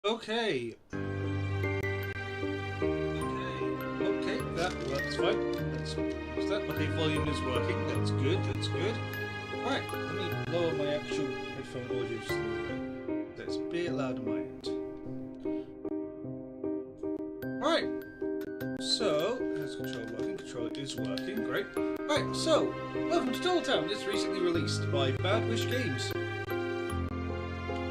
Okay. Okay, that's fine. Let's use that. Okay, volume is working. That's good. That's good. Right, let me lower my actual headphone audio just a little bit. That's a bit loud on my end. Right. So, has control working? Control is working. Great. Right. So, welcome to Dolltown. It's recently released by Bad Wish Games.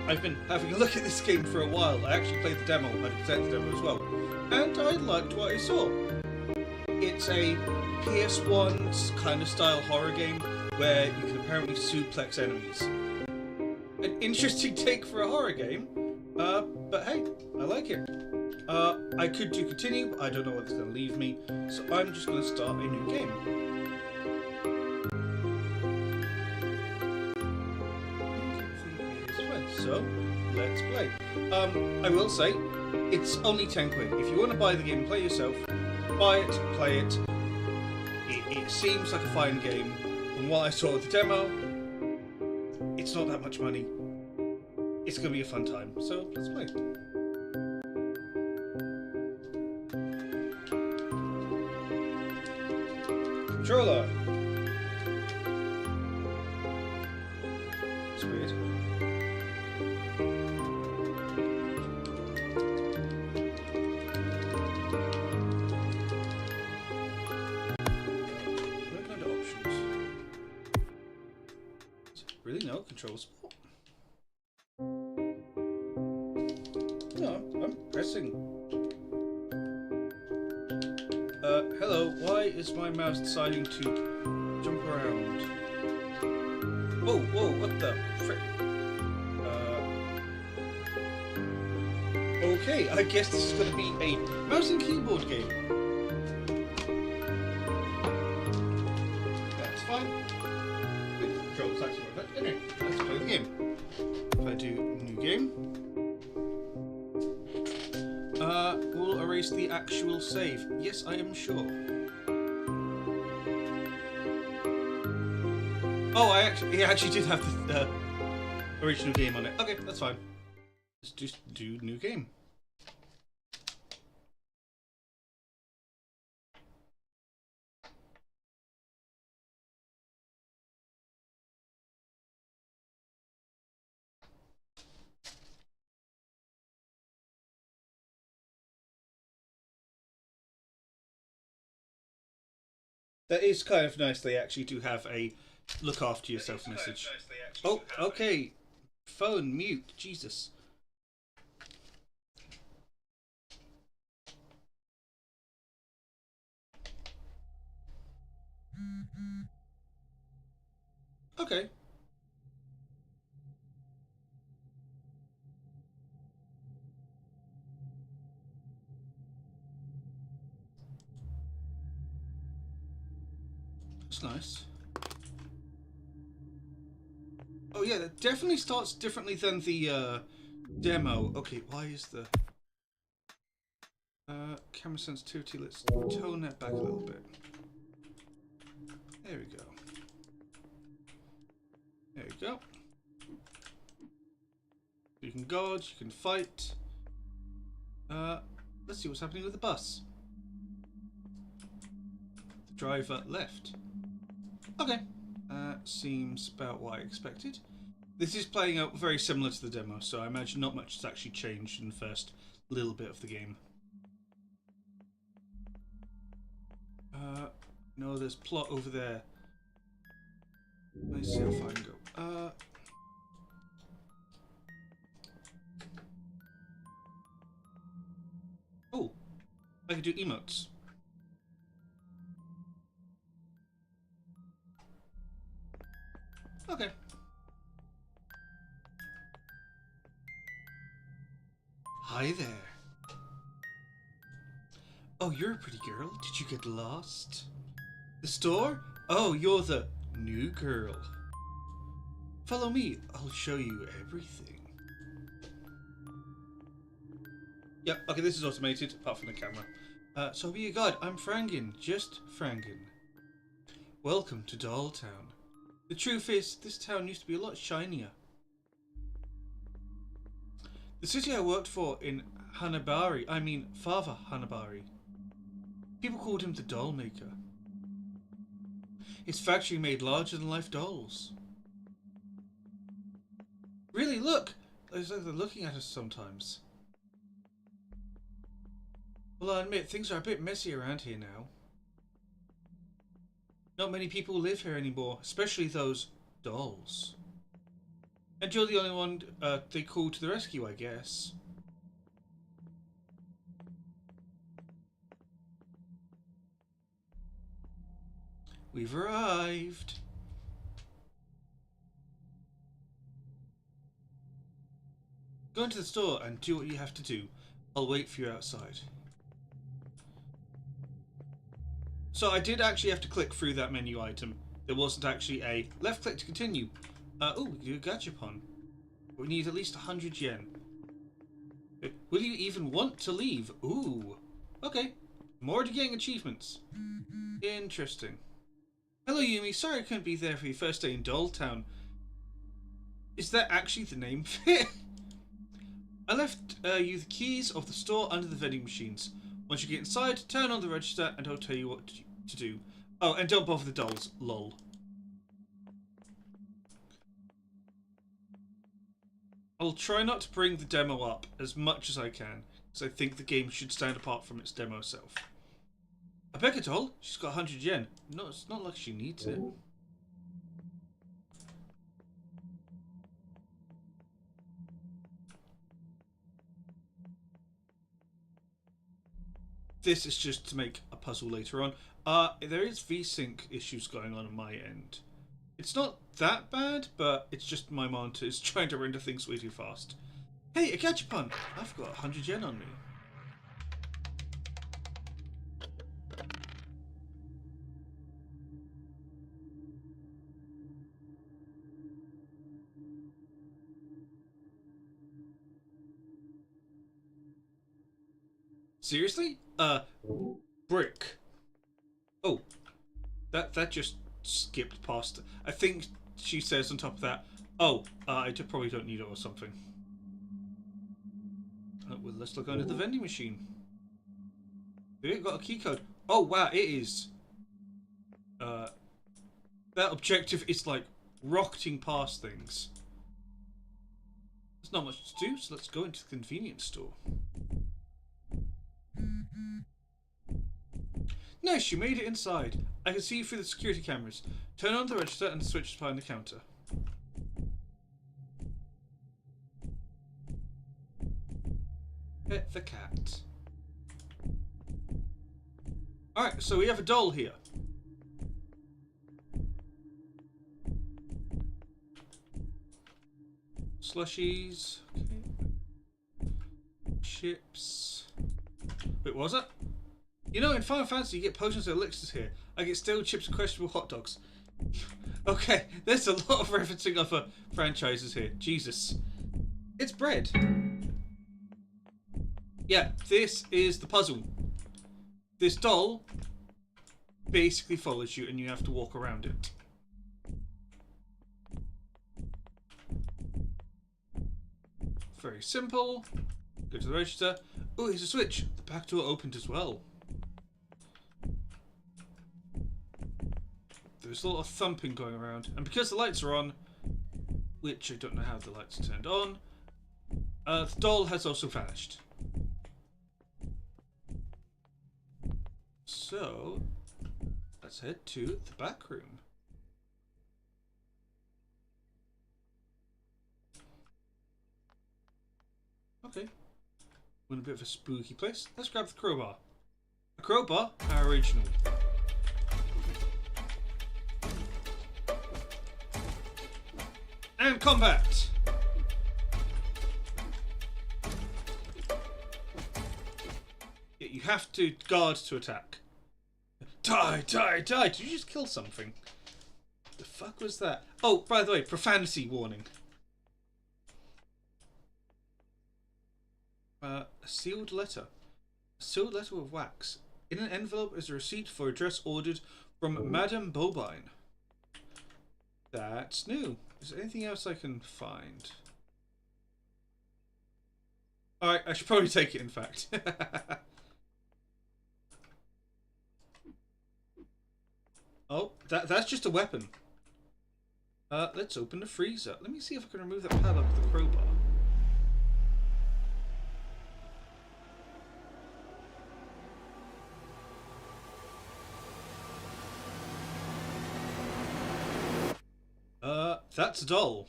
I've been having a look at this game for a while. I actually played the demo, 100% the demo as well, and I liked what I saw. It's a PS1 kind of style horror game where you can apparently suplex enemies. An interesting take for a horror game, but hey, I like it. I could do continue, but I don't know what it's going to leave me, so I'm just going to start a new game. So, let's play. I will say, it's only 10 quid. If you want to buy the game and play yourself, buy it, play it. It seems like a fine game. From what I saw of the demo, it's not that much money. It's going to be a fun time, so let's play. Controller. It's weird. Really? No control support? No, I'm pressing. Hello, why is my mouse deciding to jump around? Whoa, what the frick? Okay, I guess this is going to be a mouse and keyboard game. That's fine. Controls actually work. Anyway, let's play the game. If I do new game, we'll erase the actual save. Yes, I am sure. Oh, he actually did have the original game on it. Okay, that's fine. Let's just do new game. That is kind of nice. They actually do have a look after yourself message. Oh, okay. Phone mute. Jesus. Okay. That's nice. Oh yeah, that definitely starts differently than the demo. Okay, why is the camera sensitivity? Let's tone that back a little bit. There we go. There we go. You can dodge, you can fight. Let's see what's happening with the bus. The driver left. Okay. Seems about what I expected. This is playing out very similar to the demo, so I imagine not much has actually changed in the first little bit of the game. No, there's plot over there. Let's see how far I can go. Oh, I can do emotes. Okay. Hi there. Oh, you're a pretty girl. Did you get lost? The store? Oh, you're the new girl. Follow me. I'll show you everything. Yep, okay, this is automated, apart from the camera. So be your guide. I'm Frangin. Just Frangin. Welcome to Dolltown. The truth is, this town used to be a lot shinier. The city I worked for in Hanabari, I mean Father Hanabari. People called him the doll maker. His factory made larger-than-life dolls. Really, look! It's like they're looking at us sometimes. Well, I admit, things are a bit messy around here now. Not many people live here anymore, especially those dolls. And you're the only one they called to the rescue, I guess. We've arrived. Go into the store and do what you have to do. I'll wait for you outside. So I did actually have to click through that menu item. There wasn't actually a left click to continue. Oh, we can do a gachapon. We need at least 100 yen. Will you even want to leave? Ooh. Okay. I'm already getting achievements. Interesting. Hello, Yumi. Sorry I couldn't be there for your first day in Doll Town. Is that actually the name for it? I left you the keys of the store under the vending machines. Once you get inside, turn on the register and I'll tell you what to do. Oh, and don't bother the dolls. Lol. I'll try not to bring the demo up as much as I can, because I think the game should stand apart from its demo self. I beg a doll? She's got 100 yen. No, it's not like she needs it. This is just to make a puzzle later on. There is VSync issues going on my end. It's not that bad, but it's just my monitor is trying to render things way too fast. Hey, a gachapon! I've got 100 yen on me. Seriously? Brick. Oh, that just skipped past. I think she says on top of that, oh, I probably don't need it or something. Well, let's look under the vending machine. We've got a key code. Oh, wow, it is. That objective is like rocketing past things. There's not much to do, so let's go into the convenience store. Nice, you made it inside. I can see you through the security cameras. Turn on the register and the switch is behind the counter. Pet the cat. Alright, so we have a doll here. Slushies. Okay. Chips. Wait, what was that? You know, in Final Fantasy, you get potions and elixirs here. I get stale chips and questionable hot dogs. Okay, there's a lot of referencing other franchises here. Jesus. It's bread. Yeah, this is the puzzle. This doll basically follows you and you have to walk around it. Very simple. Go to the register. Oh, here's a switch. The back door opened as well. There's a lot of thumping going around. And because the lights are on, which I don't know how the lights are turned on, the doll has also vanished. So, let's head to the back room. Okay. We're in a bit of a spooky place. Let's grab the crowbar. A crowbar? How original. And combat! Yeah, you have to guard to attack. Die, die, die! Did you just kill something? The fuck was that? Oh, by the way, profanity warning. A sealed letter. A sealed letter with wax. In an envelope is a receipt for a dress ordered from Madame Bobine. That's new. Is there anything else I can find? Alright, I should probably take it, in fact. Oh, that's just a weapon. Let's open the freezer. Let me see if I can remove that padlock with the crowbar. That's Doll.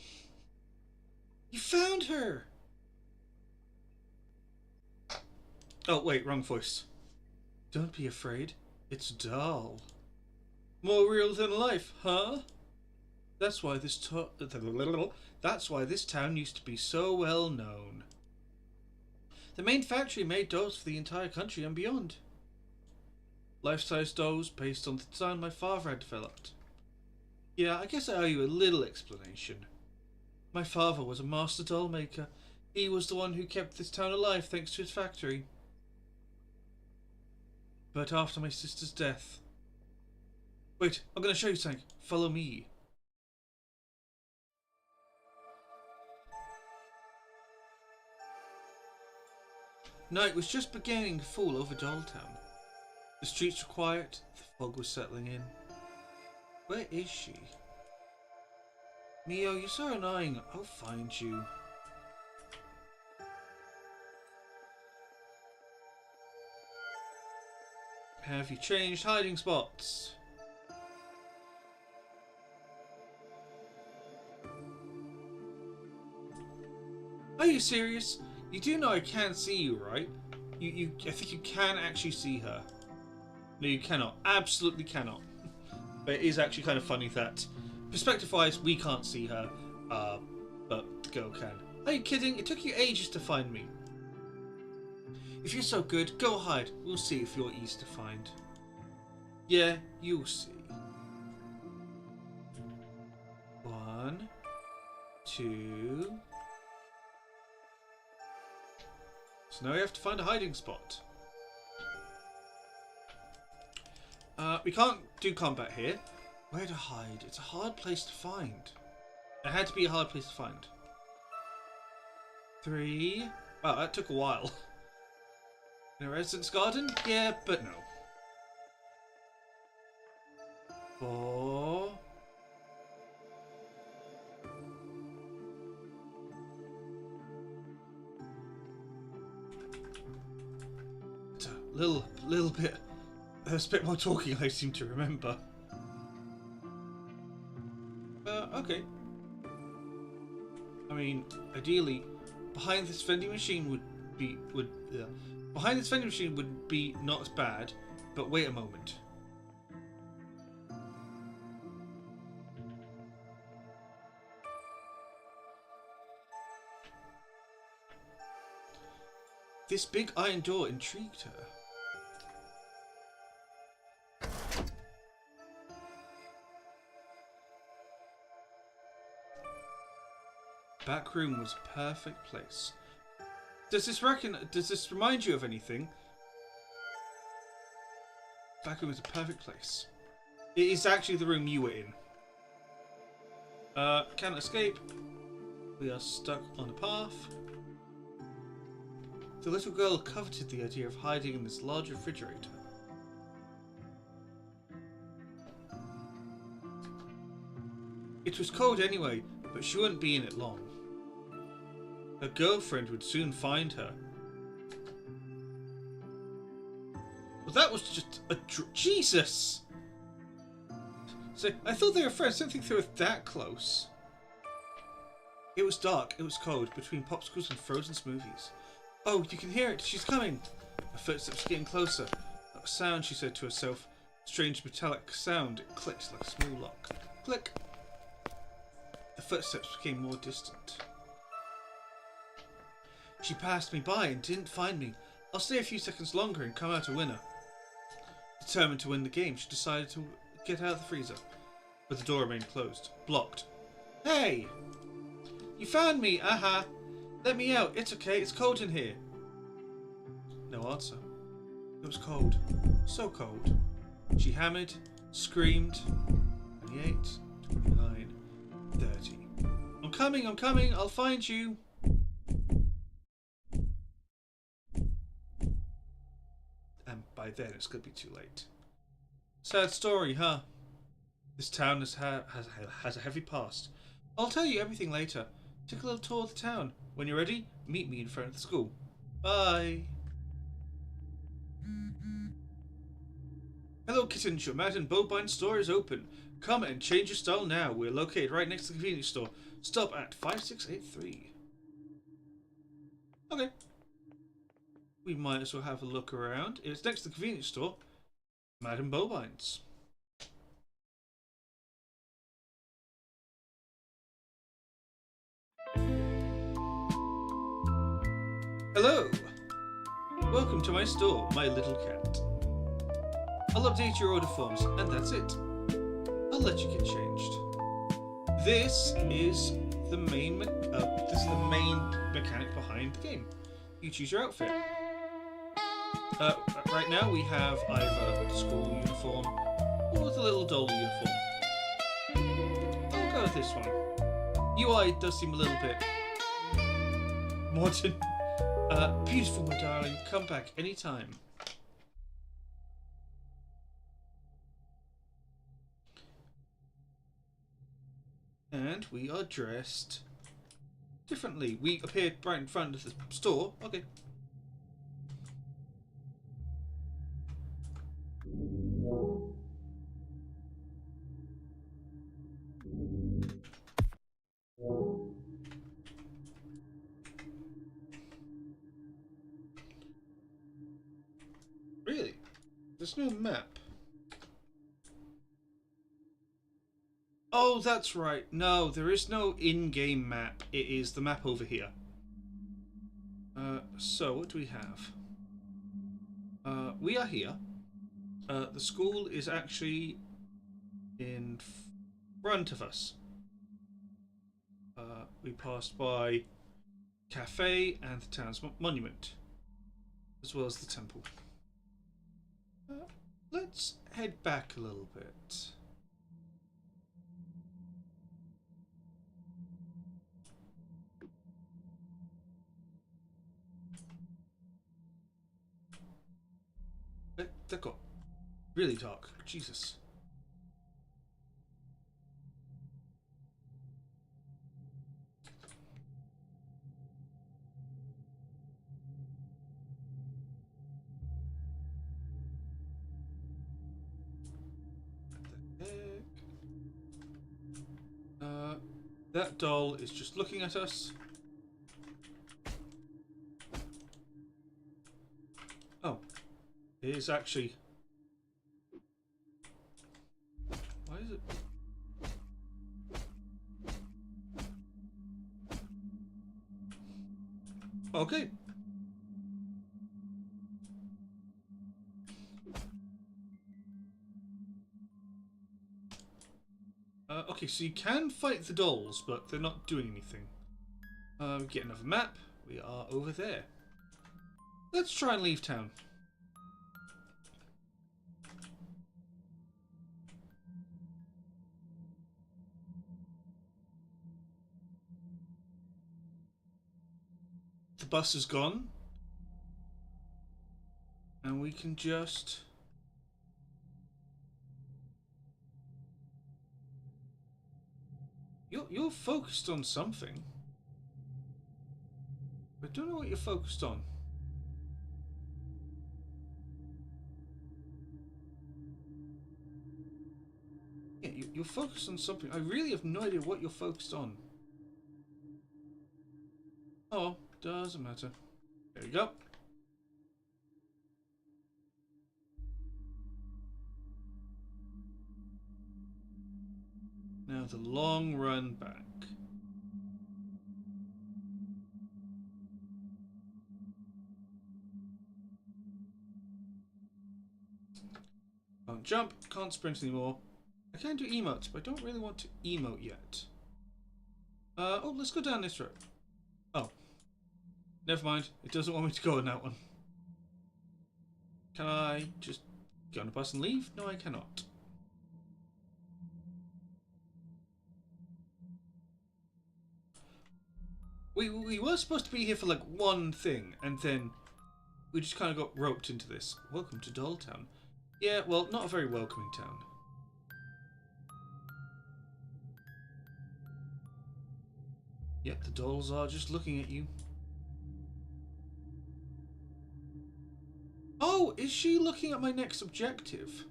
You found her! Oh, wait, wrong voice. Don't be afraid. It's Doll. More real than life, huh? That's why this town used to be so well known. The main factory made dolls for the entire country and beyond. Life-size dolls based on the design my father had developed. Yeah, I guess I owe you a little explanation. My father was a master doll maker. He was the one who kept this town alive thanks to his factory. But after my sister's death... Wait, I'm going to show you something. Follow me. Night was just beginning to fall over Dolltown. The streets were quiet, the fog was settling in. Where is she? Mio, you're so annoying. I'll find you. Have you changed hiding spots? Are you serious? You do know I can't see you, right? I think you can actually see her. No, you cannot. Absolutely cannot. But it is actually kind of funny that, perspective-wise, we can't see her, but the girl can. Are you kidding? It took you ages to find me. If you're so good, go hide. We'll see if you're easy to find. Yeah, you'll see. 1, 2... So now we have to find a hiding spot. We can't do combat here. Where to hide? It's a hard place to find. It had to be a hard place to find. 3. Wow, that took a while. In a residence garden? Yeah, but no. 4. It's a little bit. There's a bit more talking I seem to remember. Okay. I mean, ideally, behind this vending machine would be not as bad, but wait a moment. This big iron door intrigued her. Back room was a perfect place. Does this remind you of anything? Back room was a perfect place. It is actually the room you were in. Can't escape. We are stuck on a path. The little girl coveted the idea of hiding in this large refrigerator. It was cold anyway, but she wouldn't be in it long. Her girlfriend would soon find her. Well, that was just a Jesus! So, I thought they were friends. I didn't think they were that close. It was dark. It was cold, between popsicles and frozen smoothies. Oh, you can hear it. She's coming. Her footsteps getting closer. That sound, she said to herself. Strange metallic sound. It clicked like a small lock. Click. The footsteps became more distant. She passed me by and didn't find me. I'll stay a few seconds longer and come out a winner. Determined to win the game, she decided to get out of the freezer. But the door remained closed. Blocked. Hey! You found me! Aha! Let me out. It's okay. It's cold in here. No answer. It was cold. So cold. She hammered, screamed. 28, 29, 30. I'm coming. I'll find you. by then it's going to be too late. Sad story, huh? This town has a heavy past. I'll tell you everything later. Take a little tour of the town. When you're ready, meet me in front of the school. Bye. Hello, kittens. Your Madame Bovine store is open. Come and change your style now. We're located right next to the convenience store. Stop at 5683. Okay. We might as well have a look around. It's next to the convenience store. Madame Bovine's. Hello! Welcome to my store, my little cat. I'll update your order forms, and that's it. I'll let you get changed. This is the main mechanic behind the game. You choose your outfit. Right now we have either the school uniform or the little doll uniform. I'll go with this one. UI does seem a little bit modern. Beautiful, my darling. Come back anytime. And we are dressed differently. We appeared right in front of the store. Okay. Really? There's no map. Oh, that's right. No, there is no in-game map. It is the map over here. So, what do we have? We are here. The school is actually in front of us. We passed by cafe and the town's monument, as well as the temple. Let's head back a little bit. That got really dark. Jesus. What the heck? That doll is just looking at us. Oh. It is actually... Why is it... Okay. Okay, so you can fight the dolls, but they're not doing anything. We get another map. We are over there. Let's try and leave town. The bus is gone. And we can just... You're focused on something. I don't know what you're focused on. Yeah, you're focused on something. I really have no idea what you're focused on. Oh, doesn't matter. There we go. Now the long run back. Can't jump, can't sprint anymore. I can do emotes, but I don't really want to emote yet. Oh, let's go down this road. Oh. Never mind. It doesn't want me to go on that one. Can I just get on the bus and leave? No, I cannot. We were supposed to be here for like one thing, and then We just kind of got roped into this. Welcome to Dolltown. Yeah, well, not a very welcoming town. Yep, the dolls are just looking at you. Oh, is she looking at my next objective?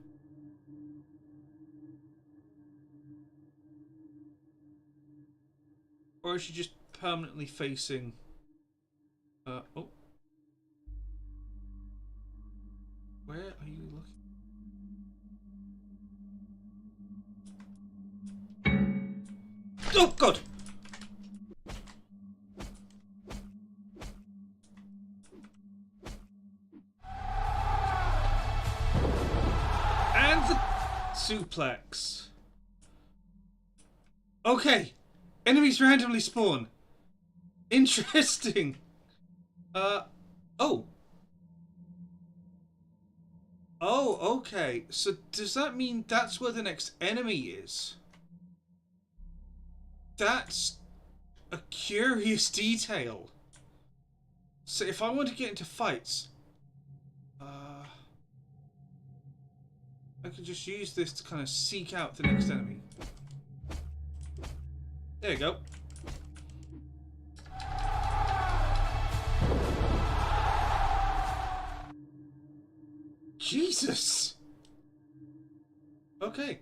Or is she just permanently facing... oh. Where are you looking? Oh, God! And the suplex. Okay. Enemies randomly spawn. Interesting. Oh. Oh, okay. So does that mean that's where the next enemy is? That's a curious detail. So if I want to get into fights, I can just use this to kind of seek out the next enemy. There you go. Jesus! Okay.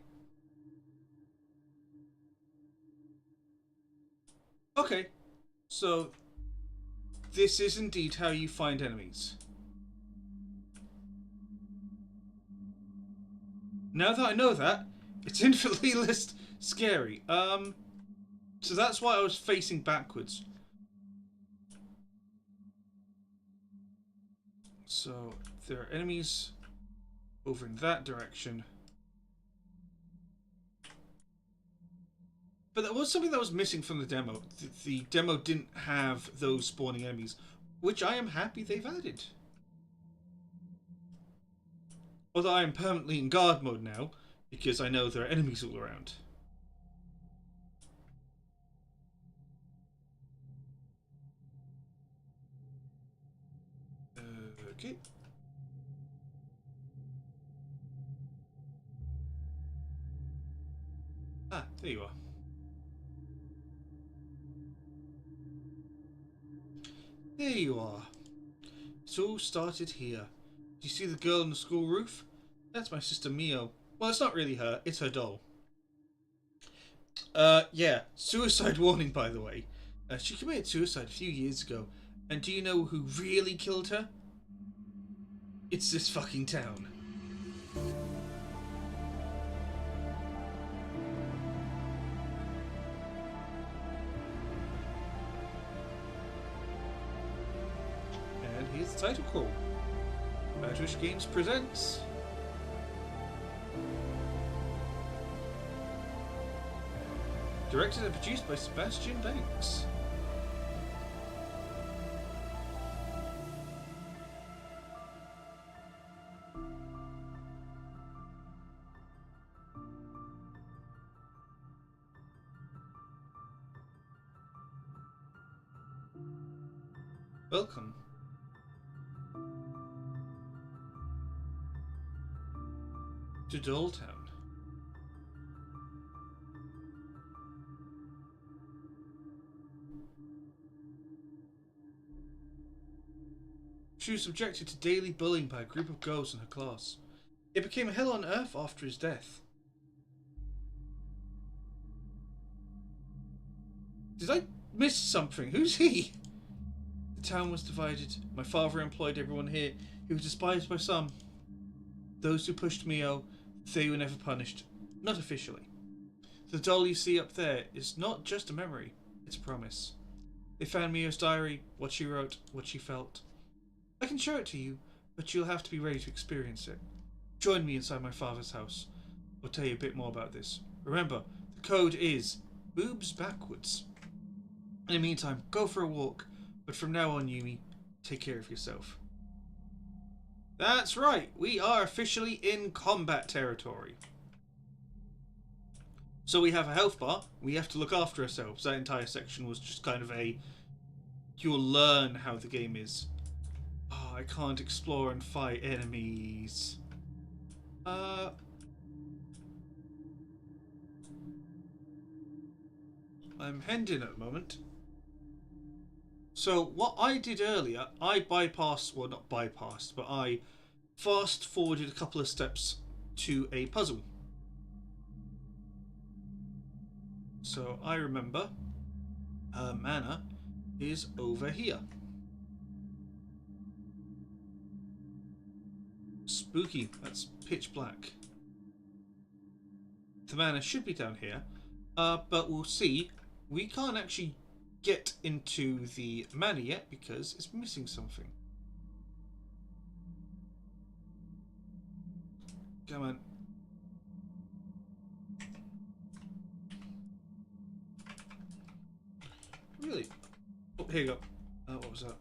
Okay. So, this is indeed how you find enemies. Now that I know that, it's infinitely less scary. So that's why I was facing backwards. So, there are enemies over in that direction. But there was something that was missing from the demo. The demo didn't have those spawning enemies, which I am happy they've added. Although I am permanently in guard mode now, because I know there are enemies all around. Okay. Ah, there you are. There you are. It all started here. Do you see the girl on the school roof? That's my sister Mio. Well, it's not really her, it's her doll. Yeah, suicide warning, by the way. She committed suicide a few years ago. And do you know who really killed her? It's this fucking town. And here's the title call. Bad Wish Games presents... Directed and produced by Sebastian Banks. Welcome. To Dolltown. She was subjected to daily bullying by a group of girls in her class. It became a hell on earth after his death. Did I miss something? Who's he? The town was divided. My father employed everyone here. He was despised by some. Those who pushed Mio, they were never punished. Not officially. The doll you see up there is not just a memory, it's a promise. They found Mio's diary, what she wrote, what she felt. I can show it to you, but you'll have to be ready to experience it. Join me inside my father's house. I'll tell you a bit more about this. Remember, the code is boobs backwards. In the meantime, go for a walk. But from now on, Yumi, take care of yourself. That's right, we are officially in combat territory. So we have a health bar, we have to look after ourselves. That entire section was just kind of a... You'll learn how the game is. Oh, I can't explore and fight enemies. I'm hemmed in at the moment. So what I did earlier, I bypassed, well not bypassed, but I fast forwarded a couple of steps to a puzzle. So I remember her mana is over here. Spooky, that's pitch black. The mana should be down here, but we'll see. We can't actually get into the mana yet because it's missing something. Come on. Really? Oh, here you go. What was that?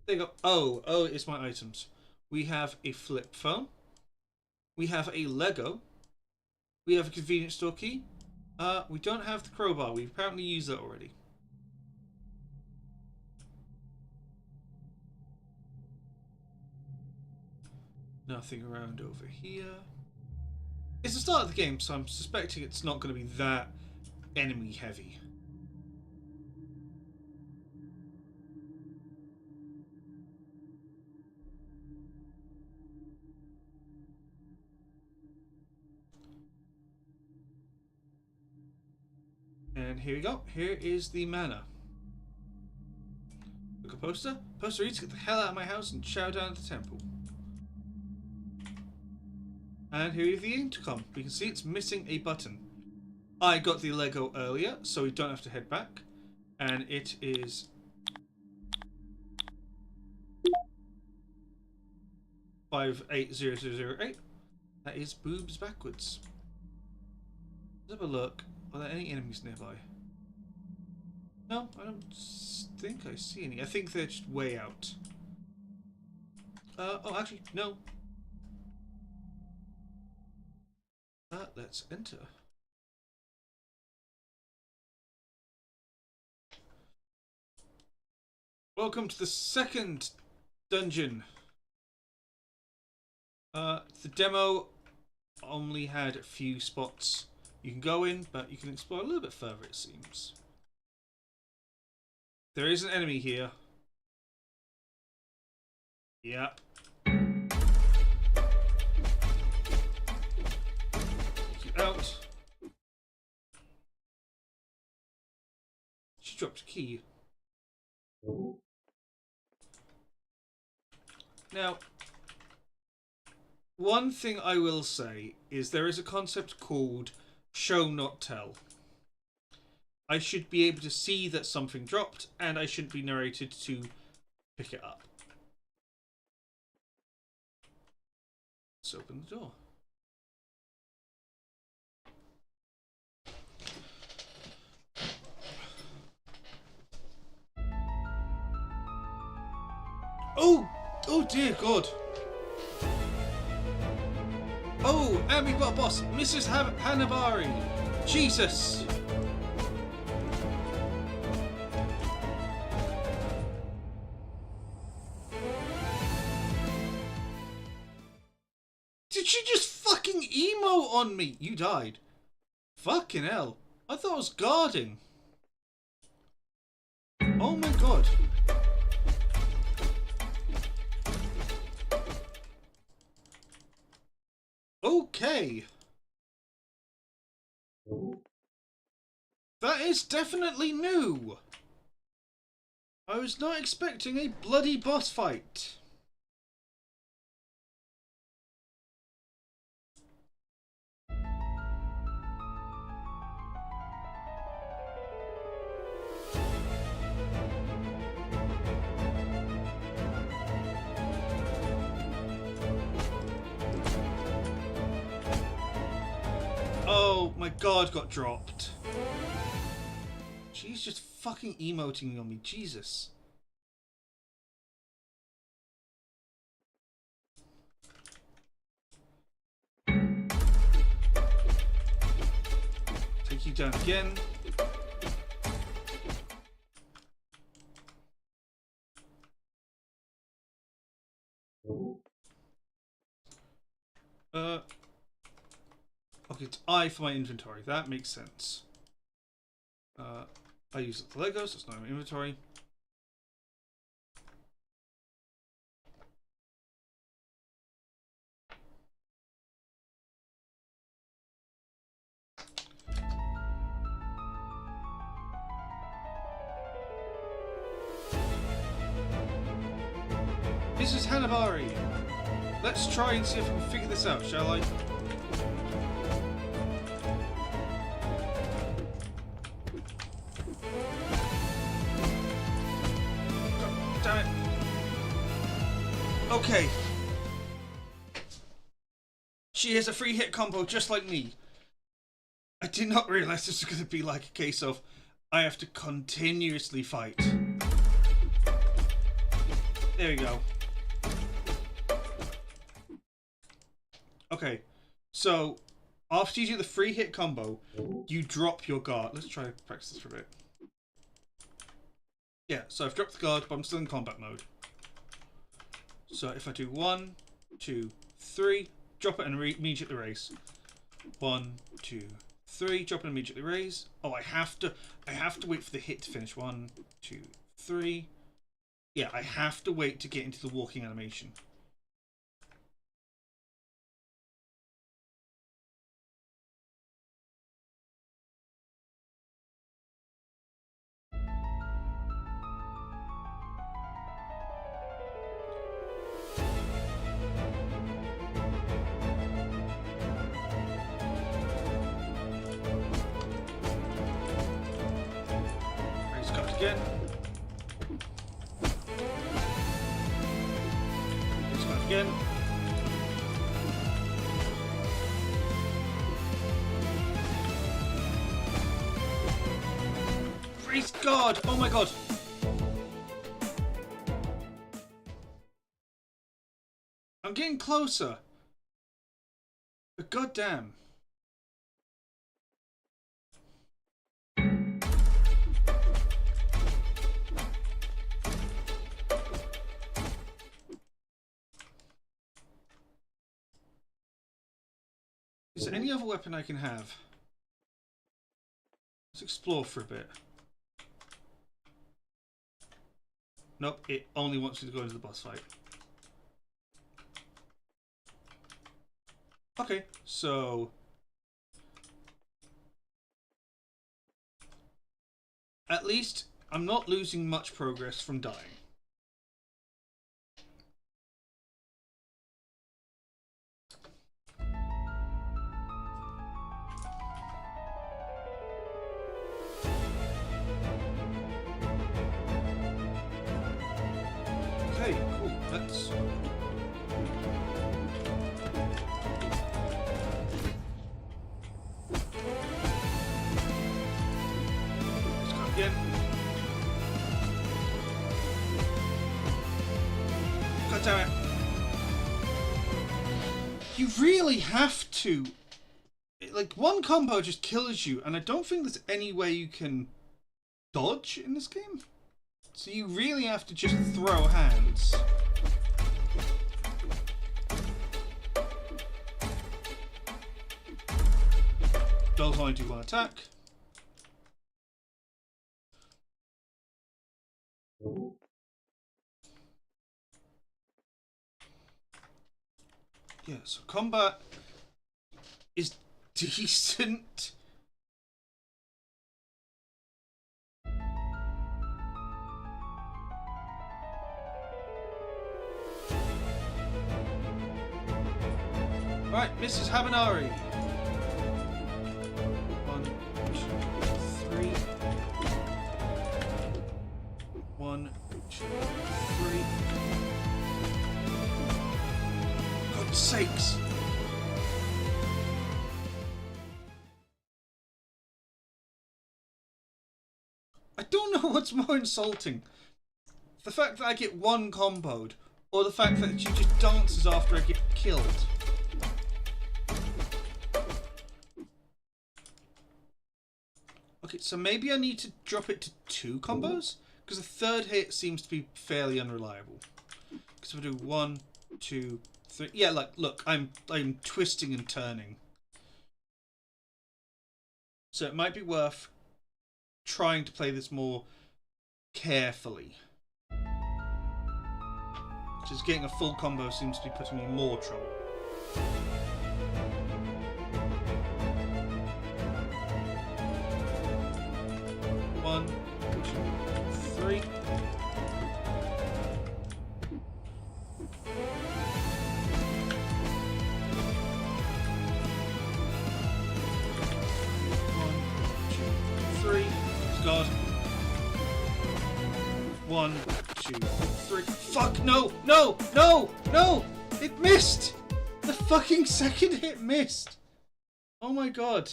There you go. Oh, it's my items. We have a flip phone. We have a Lego. We have a convenience store key. We don't have the crowbar. We've apparently used that already. Nothing around over here. It's the start of the game, so I'm suspecting it's not going to be that enemy heavy. And here we go. Here is the mana. Look at poster. Poster reads, "Get the hell out of my house and chow down at the temple." And here is the intercom. We can see it's missing a button. I got the Lego earlier, so we don't have to head back. And it is 580008. That is boobs backwards. Let's have a look. Are there any enemies nearby? No, I don't think I see any. I think they're just way out. Oh, actually, no. Let's enter. Welcome to the second dungeon. The demo only had a few spots you can go in, but you can explore a little bit further, it seems. There is an enemy here. Yep. Get out. She dropped a key. Now, one thing I will say is there is a concept called show not tell. I should be able to see that something dropped and I should be narrated to pick it up. Let's open the door. Oh dear God. Oh, and we've got a boss, Mrs. Hanabari. Jesus. Did she just fucking emote on me? You died. Fucking hell. I thought I was guarding. Oh my God. Okay. That is definitely new. I was not expecting a bloody boss fight. Oh my God, got dropped. She's just fucking emoting on me, Jesus. Take you down again. Okay, it's I for my inventory. That makes sense. I use the Legos, so it's not in my inventory. This is Hanabari. Let's try and see if we can figure this out, shall I? God damn it. Okay. She has a free hit combo just like me. I did not realize this was going to be like a case of I have to continuously fight. There we go. Okay, so after you do the free hit combo, you drop your guard. Let's try to practice this for a bit. Yeah, so I've dropped the guard, but I'm still in combat mode. So if I do 1, 2, 3, drop it and immediately raise. 1, 2, 3, drop it and immediately raise. Oh, I have to wait for the hit to finish. 1, 2, 3. Yeah, I have to wait to get into the walking animation. Raise guard again. Raise guard again. Raise guard! Oh my god! I'm getting closer. But goddamn. Is there any other weapon I can have? Let's explore for a bit. Nope, it only wants you to go into the boss fight. Okay, so at least I'm not losing much progress from dying. Okay, cool. Let's go again. God damn it. You really have to. Like, one combo just kills you, and I don't think there's any way you can dodge in this game. So you really have to just throw hands. Those only do one attack. Yeah, so combat is decent. Right, Mrs. Habanari. 1, 2, 3. 1, 2, 3. God's sakes. I don't know what's more insulting. The fact that I get one comboed, or the fact that she just dances after I get killed. Okay, so maybe I need to drop it to 2 combos? Because the third hit seems to be fairly unreliable. Because if I do 1, 2, 3... Yeah, like, look, I'm twisting and turning. So it might be worth trying to play this more carefully. Just getting a full combo seems to be putting me in more trouble. One, two, three. God. 1, 2, 3. Fuck, no! No! No! No! It missed! The fucking second hit missed! Oh my god.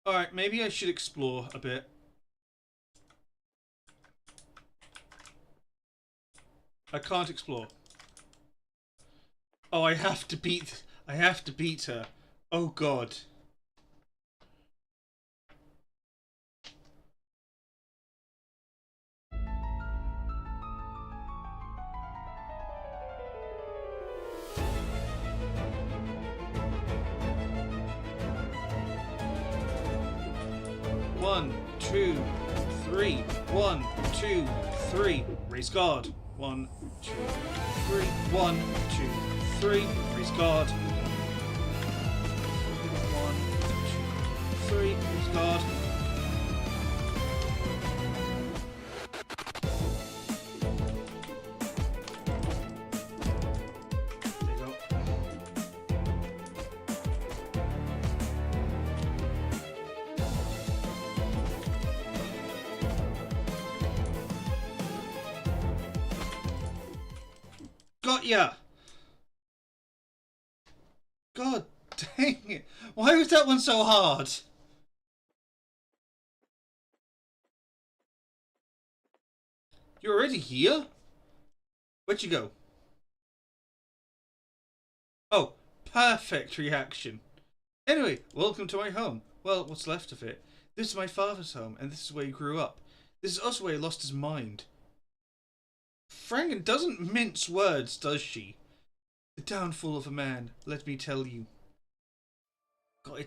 Alright, maybe I should explore a bit. I can't explore. Oh, I have to beat her. Oh god. One, two, three. 1, 2, 3. Raise guard. 1, 2, 3. 1, 2, 3. Raise guard. 1, 2, 3. Raise guard. There you go. Got ya! God dang it! Why was that one so hard? You're already here? Where'd you go? Oh, perfect reaction. Anyway, welcome to my home. Well, what's left of it. This is my father's home, and this is where he grew up. This is also where he lost his mind. Franken doesn't mince words, does she? The downfall of a man, let me tell you. God,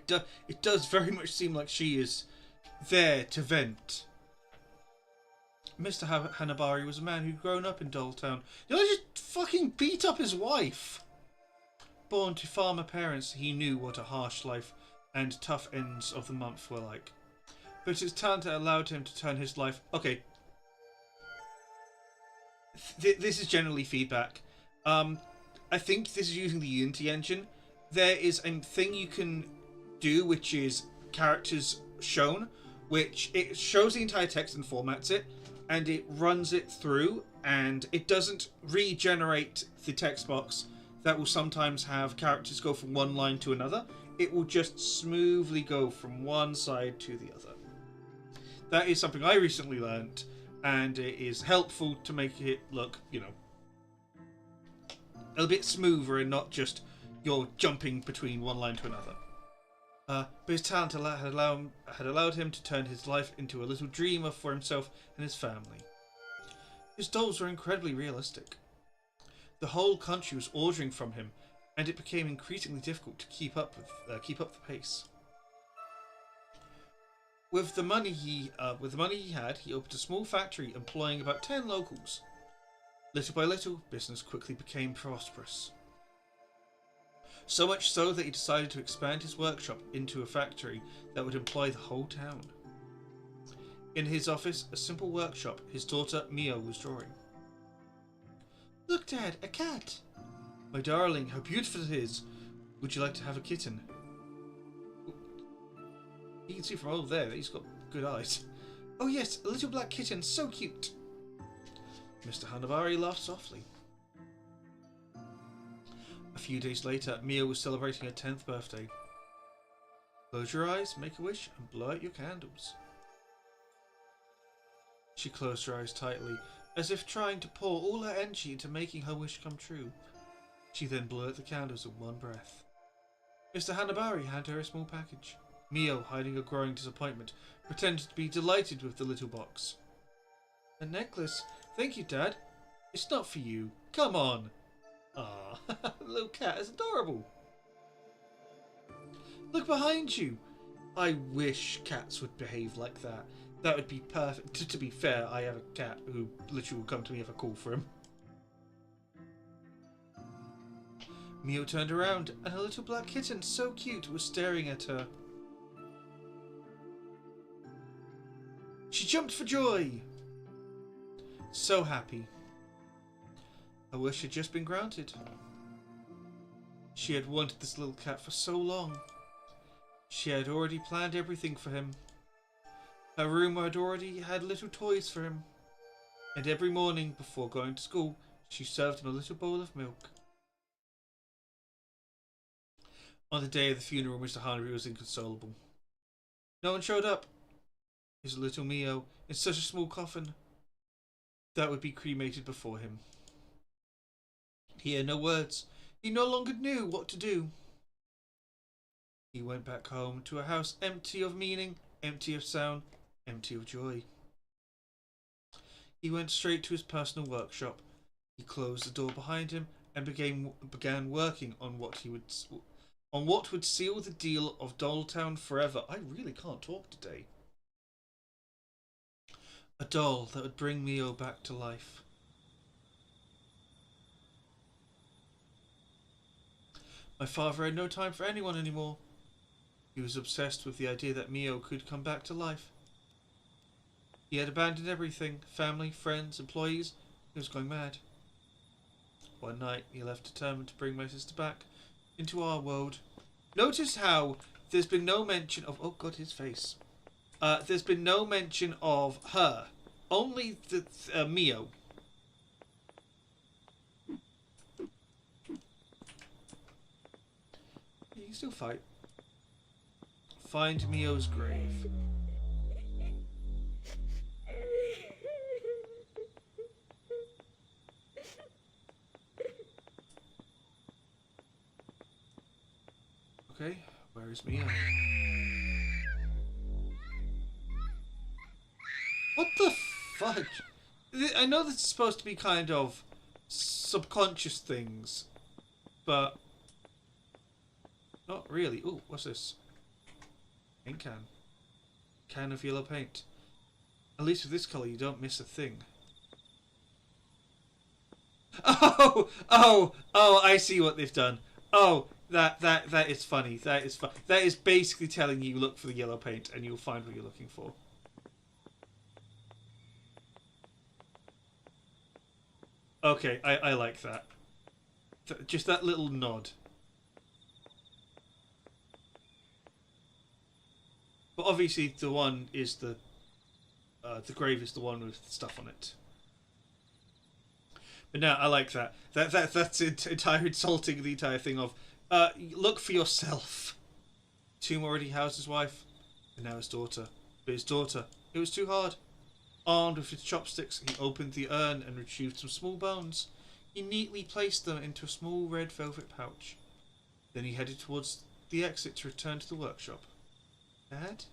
it does very much seem like she is there to vent. Mr. Hanabari was a man who'd grown up in Dolltown. You know, just fucking beat up his wife. Born to farmer parents, he knew what a harsh life and tough ends of the month were like. But his talent allowed him to turn his life... Okay. This is generally feedback. I think this is using the Unity engine. There is a thing you can do, which is characters shown, which it shows the entire text and formats it, and it runs it through, and it doesn't regenerate the text box that will sometimes have characters go from one line to another. It will just smoothly go from one side to the other. That is something I recently learnt, and it is helpful to make it look, you know, a bit smoother and not just you're jumping between one line to another. But his talent had allowed him to turn his life into a little dreamer for himself and his family. His dolls were incredibly realistic. The whole country was ordering from him, and it became increasingly difficult to keep up the pace. With the money he had, he opened a small factory employing about 10 locals. Little by little, business quickly became prosperous. So much so that he decided to expand his workshop into a factory that would employ the whole town. In his office, a simple workshop, his daughter Mio was drawing. Look, Dad, a cat! My darling, how beautiful it is! Would you like to have a kitten? You can see from over there that he's got good eyes. Oh yes, a little black kitten, so cute! Mr. Hanabari laughed softly. A few days later, Mio was celebrating her 10th birthday. Close your eyes, make a wish, and blow out your candles. She closed her eyes tightly, as if trying to pour all her energy into making her wish come true. She then blew out the candles in one breath. Mr. Hanabari handed her a small package. Mio, hiding a growing disappointment, pretended to be delighted with the little box. A necklace? Thank you, Dad. It's not for you. Come on. Ah, the little cat is adorable. Look behind you. I wish cats would behave like that. That would be perfect. To be fair, I have a cat who literally will come to me if I call for him. Mio turned around, and a little black kitten, so cute, was staring at her. She jumped for joy. So happy. Her wish had just been granted. She had wanted this little cat for so long. She had already planned everything for him. Her room had already had little toys for him. And every morning, before going to school, she served him a little bowl of milk. On the day of the funeral, Mr. Hanabari was inconsolable. No one showed up. His little Mio, in such a small coffin, that would be cremated before him. He had no words. He no longer knew what to do. He went back home to a house empty of meaning, empty of sound, empty of joy. He went straight to his personal workshop. He closed the door behind him and began working on what would seal the deal of Dolltown forever. I really can't talk today. A doll that would bring Mio back to life. My father had no time for anyone anymore. He was obsessed with the idea that Mio could come back to life. He had abandoned everything, family, friends, employees. He was going mad. One night, he left determined to bring my sister back into our world. Notice how there's been no mention of... Oh God, his face. There's been no mention of her. Only the Mio. You can still fight. Find Mio's grave. Okay, where is Mio? What the fudge? I know this is supposed to be kind of subconscious things, but not really. Ooh, what's this? Paint can. Can of yellow paint. At least with this colour you don't miss a thing. Oh! Oh! Oh, I see what they've done. Oh, that is funny. That is fun. That is basically telling you look for the yellow paint and you'll find what you're looking for. Okay, I like that. Just that little nod. But obviously the one is the grave is the one with stuff on it. But no, I like that. That's entire insulting the entire thing of look for yourself. Tomb already housed his wife, and now his daughter. But his daughter, it was too hard. Armed with his chopsticks, he opened the urn and retrieved some small bones. He neatly placed them into a small red velvet pouch. Then he headed towards the exit to return to the workshop. Dad?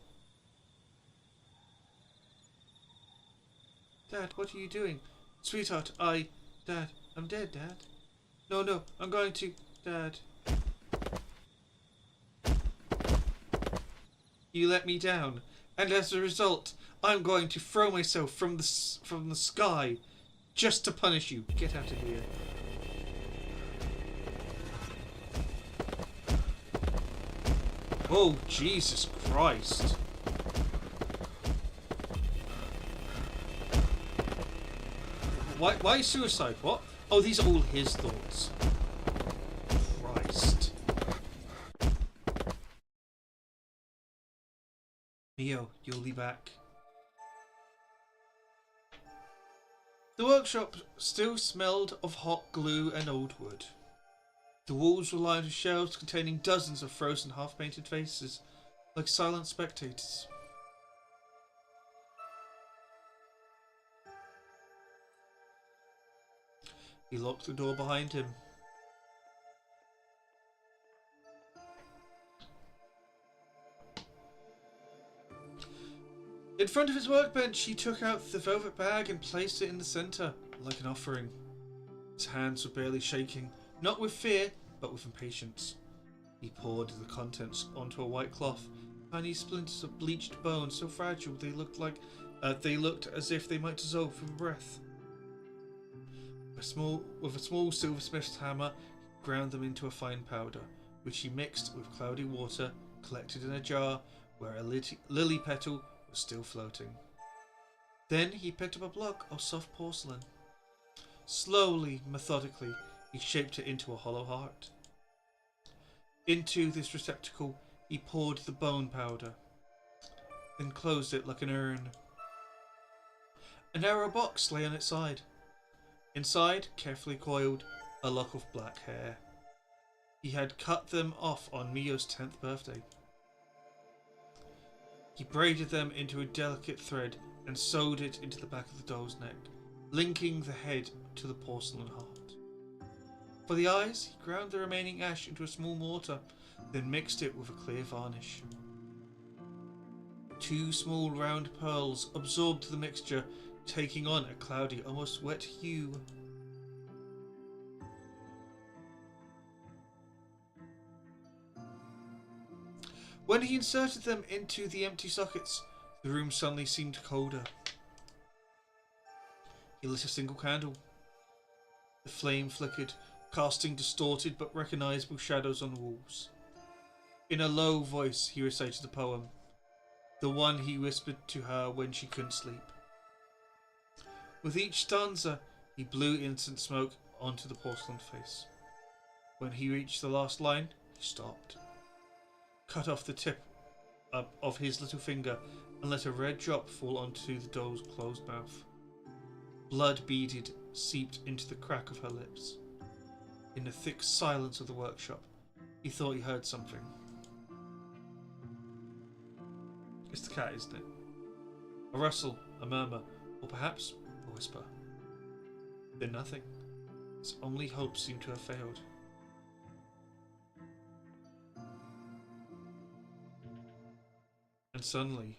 Dad, what are you doing? Sweetheart, Dad, I'm dead, Dad. No, I'm going to... Dad. You let me down, and as a result, I'm going to throw myself from the sky just to punish you. Get out of here. Oh, Jesus Christ. Why suicide? What? Oh, these are all his thoughts. Christ. Mio, you'll be back. The workshop still smelled of hot glue and old wood. The walls were lined with shelves containing dozens of frozen half-painted faces, like silent spectators. He locked the door behind him. In front of his workbench, he took out the velvet bag and placed it in the centre, like an offering. His hands were barely shaking, not with fear, but with impatience. He poured the contents onto a white cloth. Tiny splinters of bleached bone, so fragile they looked as if they might dissolve from breath. With a small silversmith's hammer, he ground them into a fine powder, which he mixed with cloudy water, collected in a jar where a lily petal was still floating. Then he picked up a block of soft porcelain. Slowly, methodically, he shaped it into a hollow heart. Into this receptacle, he poured the bone powder, then closed it like an urn. A narrow box lay on its side. Inside, carefully coiled, a lock of black hair. He had cut them off on Mio's 10th birthday. He braided them into a delicate thread and sewed it into the back of the doll's neck, linking the head to the porcelain heart. For the eyes, he ground the remaining ash into a small mortar, then mixed it with a clear varnish. 2 small round pearls absorbed the mixture, taking on a cloudy, almost wet hue. When he inserted them into the empty sockets, the room suddenly seemed colder. He lit a single candle. The flame flickered, casting distorted but recognizable shadows on the walls. In a low voice, he recited the poem, the one he whispered to her when she couldn't sleep. With each stanza, he blew incense smoke onto the porcelain face. When he reached the last line, he stopped, cut off the tip of his little finger, and let a red drop fall onto the doll's closed mouth. Blood beaded seeped into the crack of her lips. In the thick silence of the workshop, he thought he heard something. It's the cat, isn't it? A rustle, a murmur, or perhaps a whisper. Then nothing. His only hope seemed to have failed. And suddenly,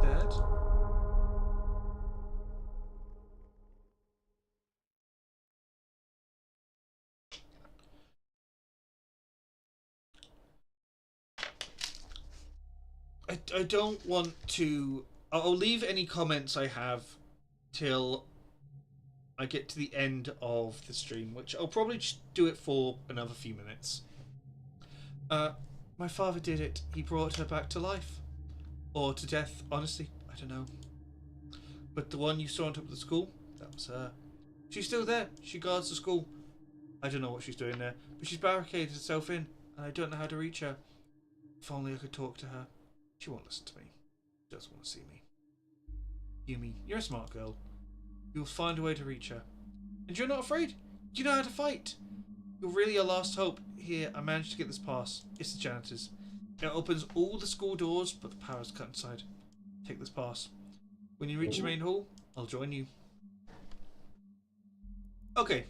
Dad? I don't want to... I'll leave any comments I have till I get to the end of the stream, which I'll probably just do it for another few minutes. My father did it. He brought her back to life. Or to death, honestly, I don't know. But the one you saw on top of the school, that was her. She's still there. She guards the school. I don't know what she's doing there, but she's barricaded herself in, and I don't know how to reach her. If only I could talk to her. She won't listen to me. She doesn't want to see me. Yumi, you're a smart girl. You'll find a way to reach her. And you're not afraid. You know how to fight. You're really our last hope. Here, I managed to get this pass. It's the janitor's. It opens all the school doors, but the power's cut inside. Take this pass. When you reach the main hall, I'll join you. Okay.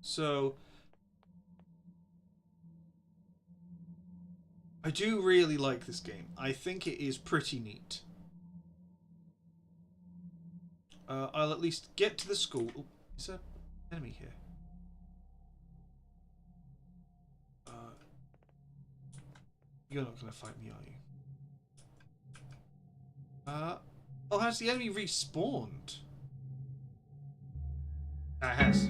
So, I do really like this game. I think it is pretty neat. I'll at least get to the school. Oh, is there an enemy here? You're not going to fight me, are you? Oh, has the enemy respawned? It has.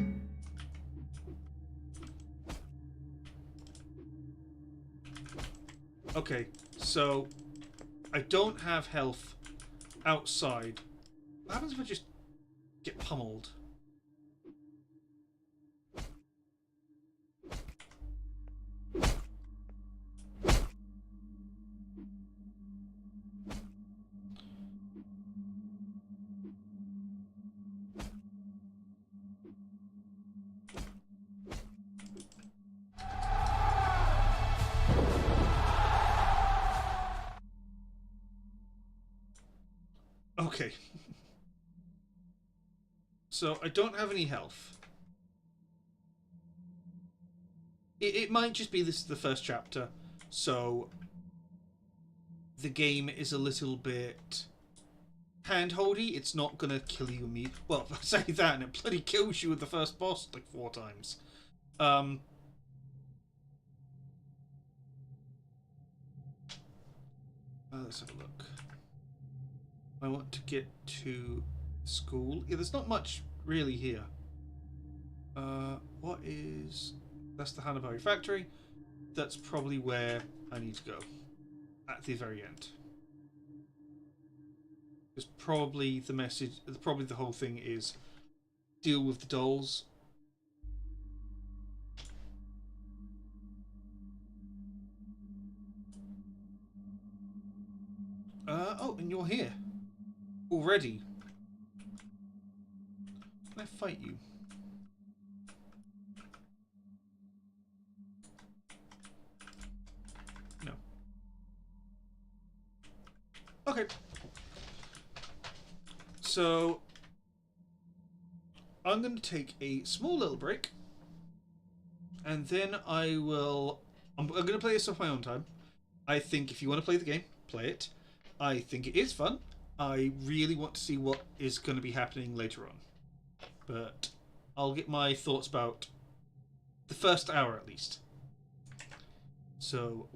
Okay, so I don't have health outside. What happens if I just get pummeled? Okay. So I don't have any health. it might just be this is the first chapter, so the game is a little bit hand-holdy. It's not gonna kill you immediately. Well, I say that, and it bloody kills you with the first boss like 4 times. Let's have a look. I want to get to school. Yeah, there's not much really here. What is... That's the Hanabari factory. That's probably where I need to go. At the very end. Because probably the message... Probably the whole thing is deal with the dolls. Oh, and you're here. Already. Can I fight you? No. Okay. So, I'm going to take a small little break. And then I will... I'm going to play this off my own time. I think if you want to play the game, play it. I think it is fun. I really want to see what is going to be happening later on. But I'll get my thoughts about the first hour at least. So...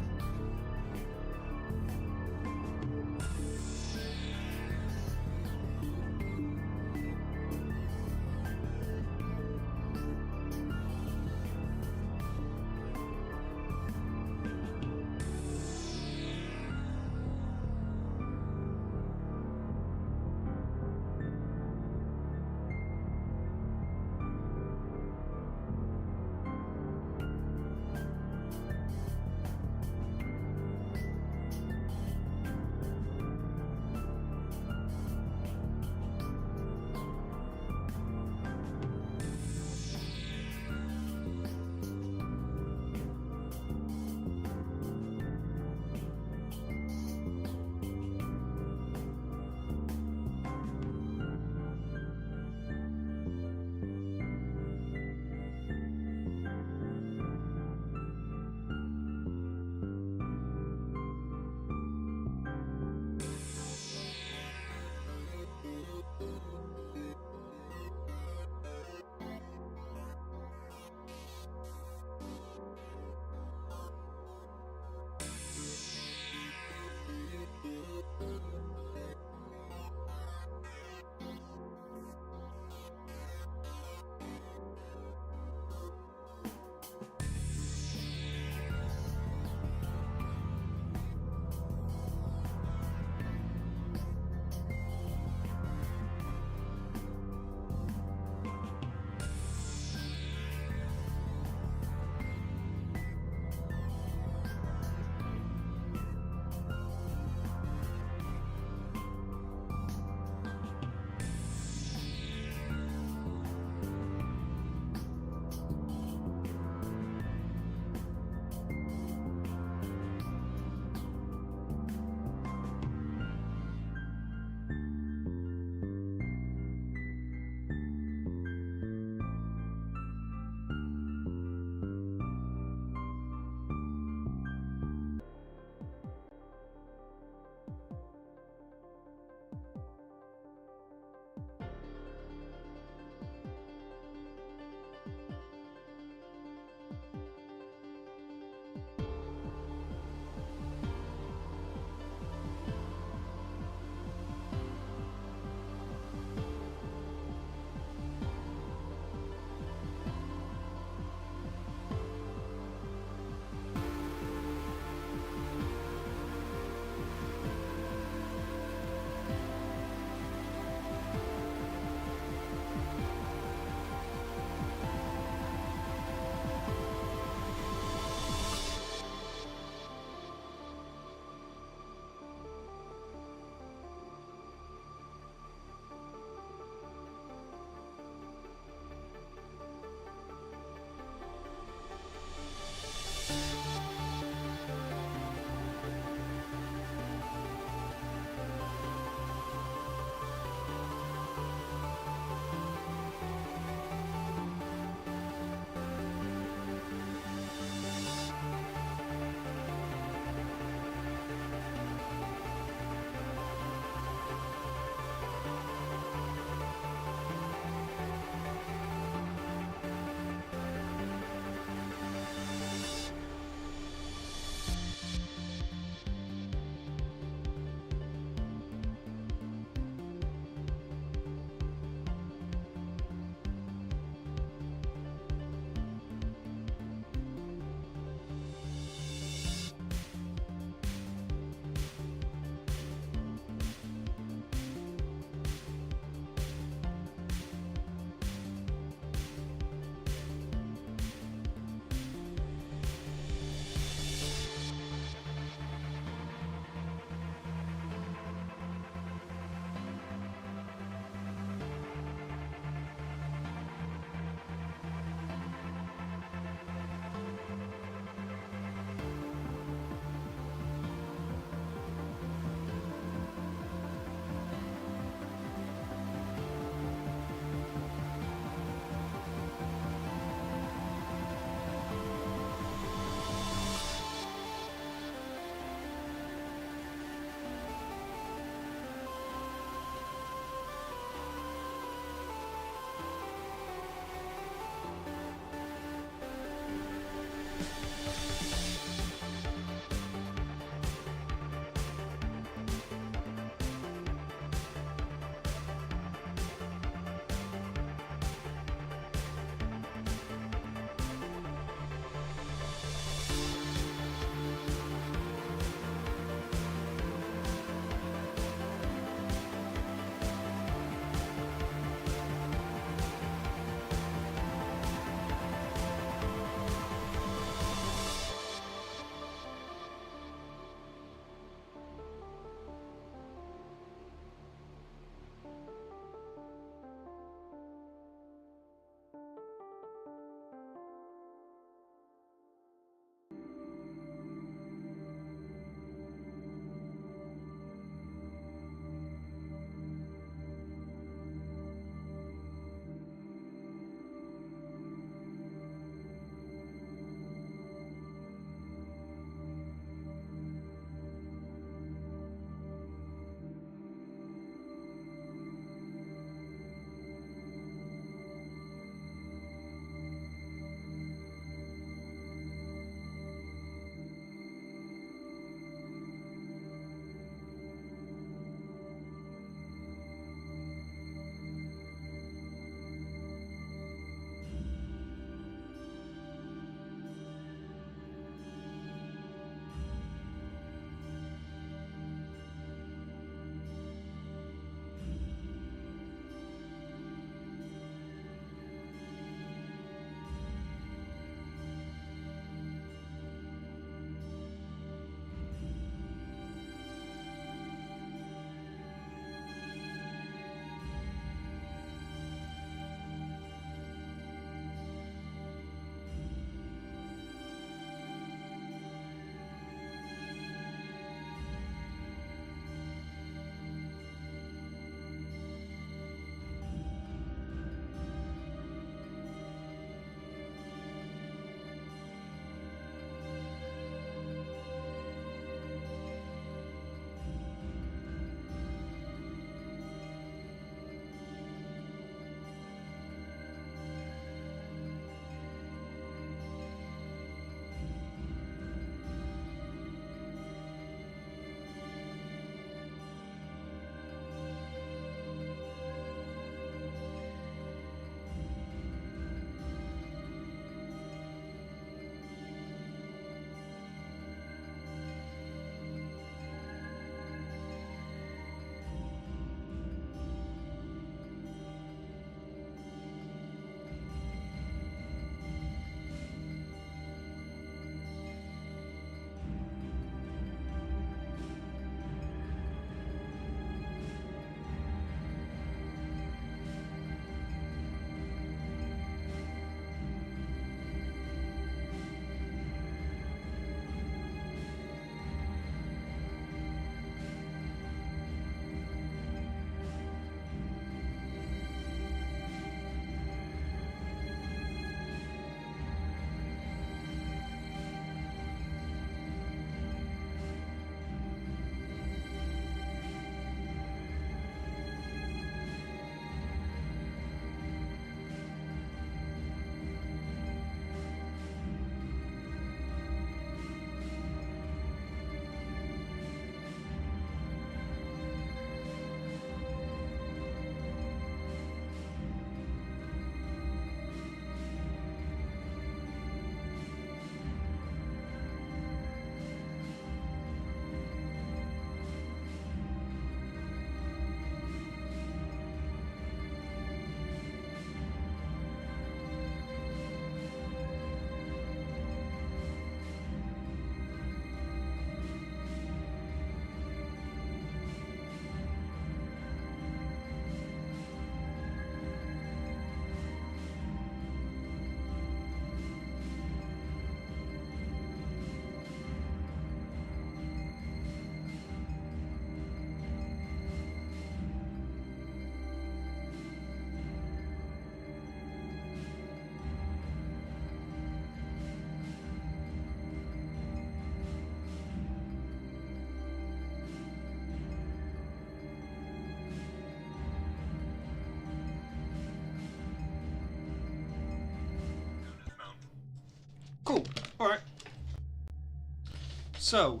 So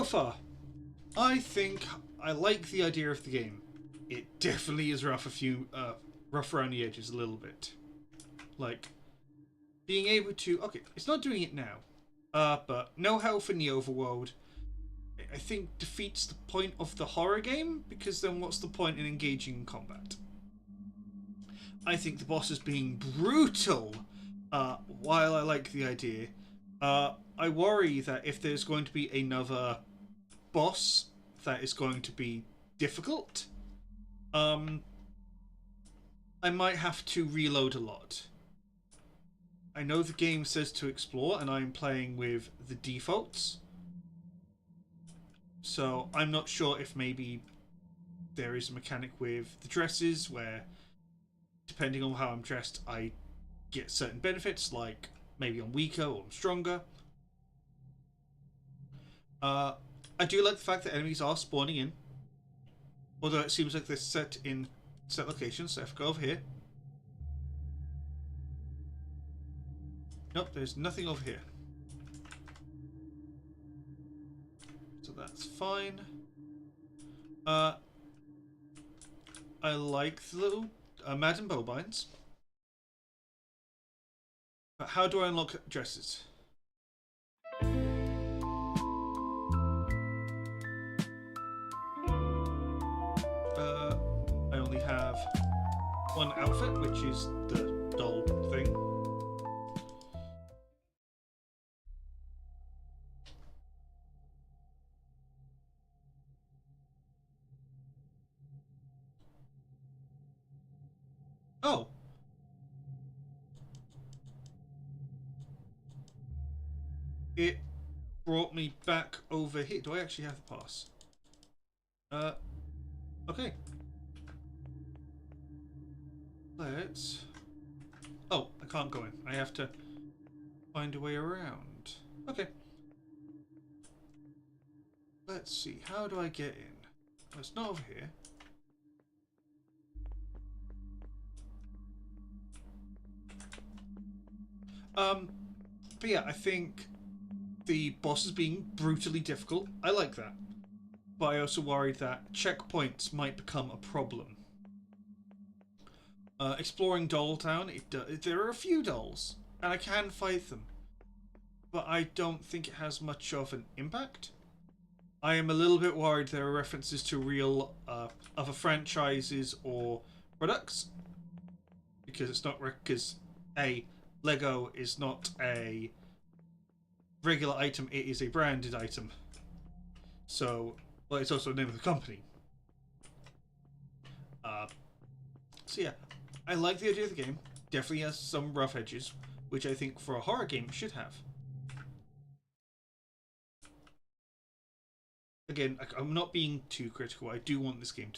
far, I think I like the idea of the game. It definitely is rough rough around the edges a little bit. Like, being able to... Okay, it's not doing it now. But no health in the overworld, I think, defeats the point of the horror game, because then what's the point in engaging in combat? I think the bosses being brutal, while I like the idea, I worry that if there's going to be another boss that is going to be difficult, I might have to reload a lot. I know the game says to explore, and I'm playing with the defaults. So I'm not sure if maybe there is a mechanic with the dresses where, depending on how I'm dressed, I get certain benefits, like maybe I'm weaker or I'm stronger. I do like the fact that enemies are spawning in, although it seems like they're set in set locations. So if I go over here, nope, there's nothing over here. So that's fine. I like the little Madden bowbines. But how do I unlock dresses? I only have one outfit, which is the doll thing. Oh. It brought me back over here. Do I actually have the pass? Okay. Let's... Oh, I can't go in. I have to find a way around. Okay. Let's see. How do I get in? Well, it's not over here. But yeah, I think the boss is being brutally difficult. I like that. But I also worry that checkpoints might become a problem. Exploring Doll Town, there are a few dolls, and I can fight them. But I don't think it has much of an impact. I am a little bit worried there are references to real other franchises or products. Because it's not... Because, Lego is not a regular item, it is a branded item. So, well, it's also the name of the company. So yeah, I like the idea of the game. Definitely has some rough edges, which I think for a horror game should have. Again, I'm not being too critical. I do want this game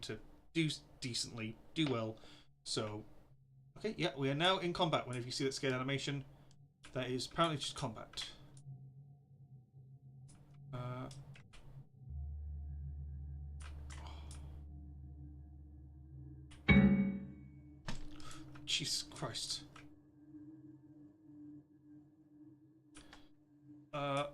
to, do decently, do well. So, okay, yeah, we are now in combat. Whenever you see that scale animation, that is apparently just combat. Jesus Christ. I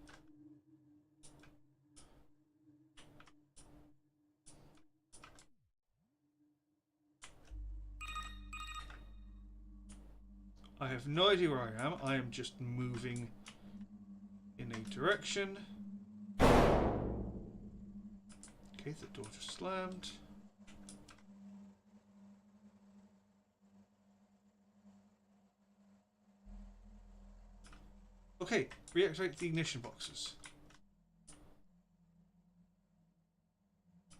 have no idea where I am. I am just moving in a direction. Okay, the door just slammed. Okay, reactivate the ignition boxes.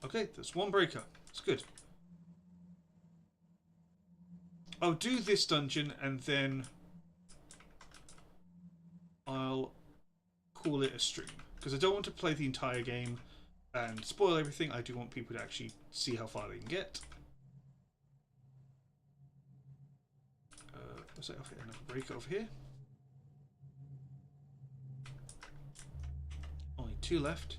Okay, there's one breaker. It's good. I'll do this dungeon and then I'll call it a stream. Because I don't want to play the entire game and spoil everything. I do want people to actually see how far they can get. What's that? Okay, another breaker over here. Only 2 left.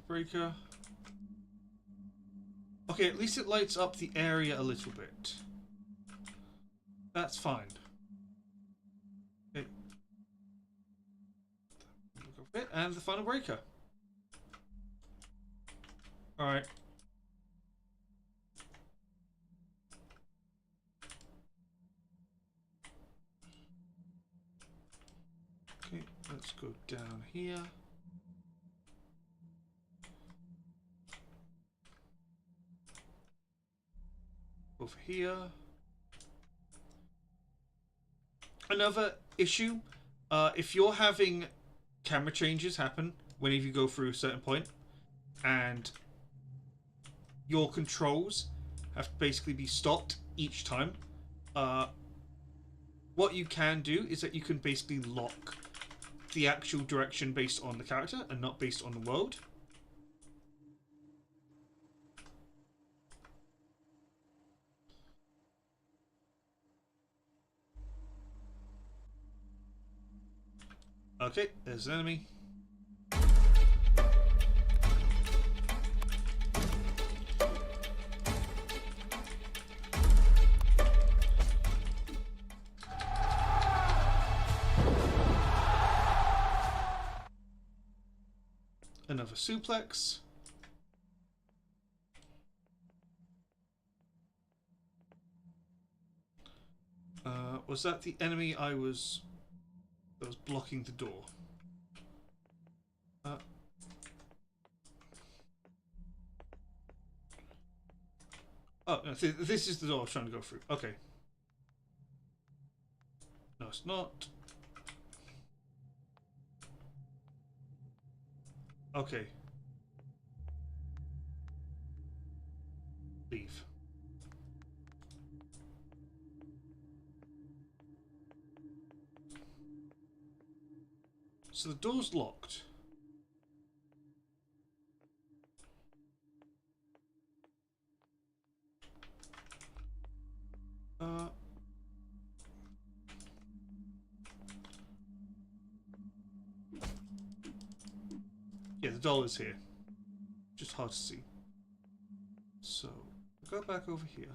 breaker. Okay, at least it lights up the area a little bit. That's fine. Okay. And the final breaker. Alright. Okay, let's go down here. Over here. Another issue, if you're having camera changes happen whenever you go through a certain point, and your controls have to basically be stopped each time, what you can do is that you can basically lock the actual direction based on the character and not based on the world. Okay, there's an enemy. Another suplex. Was that the enemy that was blocking the door? Oh, no, this is the door I was trying to go through. Okay. No, it's not. Okay. Leave. So the door's locked. Yeah, the doll is here. Just hard to see. So, go back over here.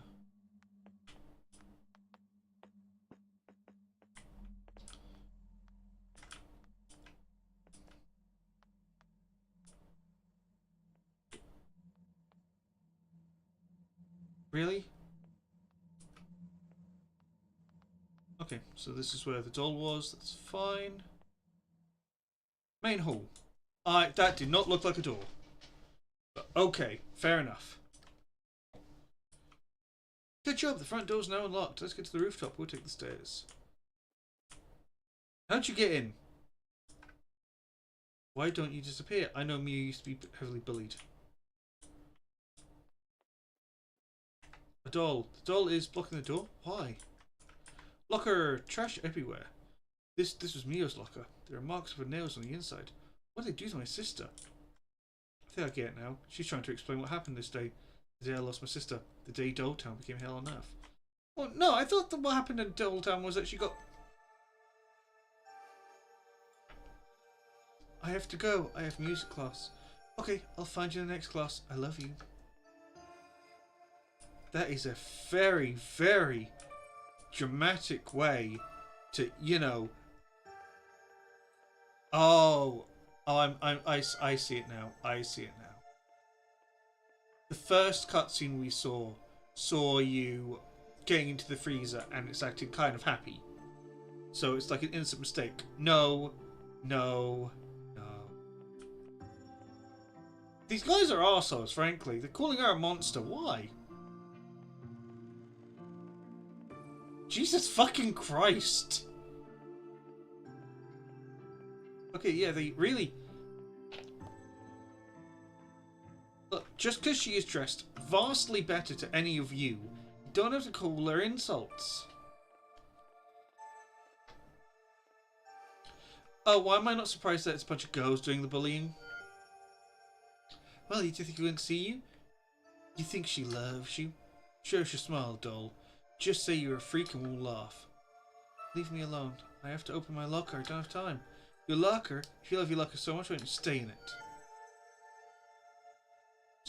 Really? Okay, so this is where the doll was. That's fine. Main hall. That did not look like a door. But okay, fair enough. Good job, the front door's now unlocked. Let's get to the rooftop. We'll take the stairs. How'd you get in? Why don't you disappear? I know Mia used to be heavily bullied. A doll. The doll is blocking the door? Why? Locker! Trash everywhere. This was Mia's locker. There are marks of her nails on the inside. What did they do to my sister? I think I get it now. She's trying to explain what happened this day. The day I lost my sister. The day Dolltown became hell on earth. Well, no, I thought that what happened in Dolltown was that she got... I have to go. I have music class. Okay, I'll find you in the next class. I love you. That is a very, very dramatic way to, you know... I see it now. I see it now. The first cutscene we saw you getting into the freezer and it's acting kind of happy. So it's like an innocent mistake. No. These guys are arseholes, frankly. They're calling her a monster. Why? Jesus fucking Christ. Okay, yeah, they really... Look, just because she is dressed vastly better to any of you, you don't have to call her insults. Oh, why am I not surprised that it's a bunch of girls doing the bullying? Well, you think we wouldn't see you? You think she loves you? Show us your smile, doll. Just say you're a freak and we'll laugh. Leave me alone. I have to open my locker. I don't have time. Your locker? If you love your locker so much, why don't you stay in it?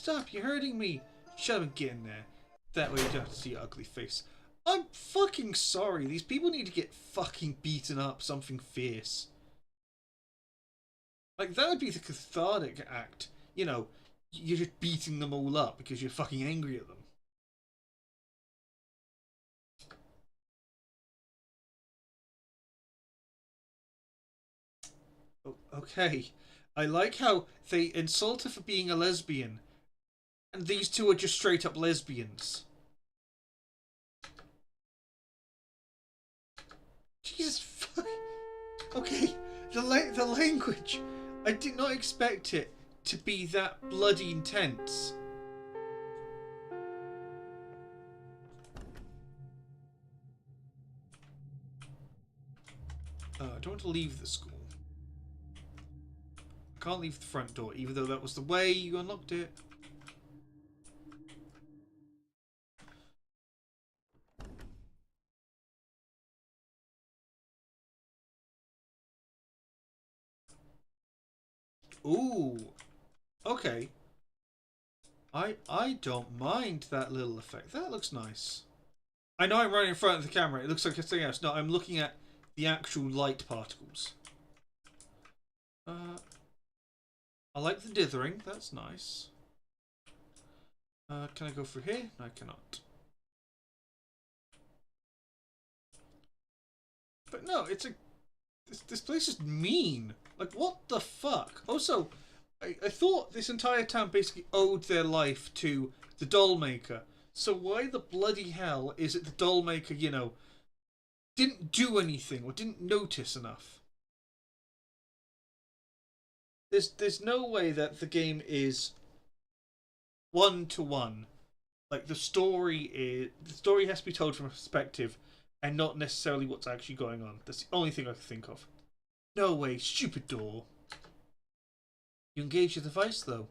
Stop, you're hurting me. Shut up and get in there. That way you don't have to see your ugly face. I'm fucking sorry. These people need to get fucking beaten up something fierce. Like, that would be the cathartic act. You know, you're just beating them all up because you're fucking angry at them. Oh, okay. I like how they insult her for being a lesbian. And these two are just straight up lesbians. Jesus fuck. Okay, the language. I did not expect it to be that bloody intense. I don't want to leave the school. I can't leave the front door, even though that was the way you unlocked it. Ooh. Okay. I don't mind that little effect. That looks nice. I know I'm right in front of the camera. It looks like something else. No, I'm looking at the actual light particles. I like the dithering. That's nice. Can I go through here? No, I cannot. But no, it's a... This place is mean. Like, what the fuck? Also, I thought this entire town basically owed their life to the doll maker. So why the bloody hell is it the doll maker, you know, didn't do anything or didn't notice enough? There's no way that the game is one-to-one. Like, the story has to be told from a perspective and not necessarily what's actually going on. That's the only thing I can think of. No way, stupid door. You engage your device though.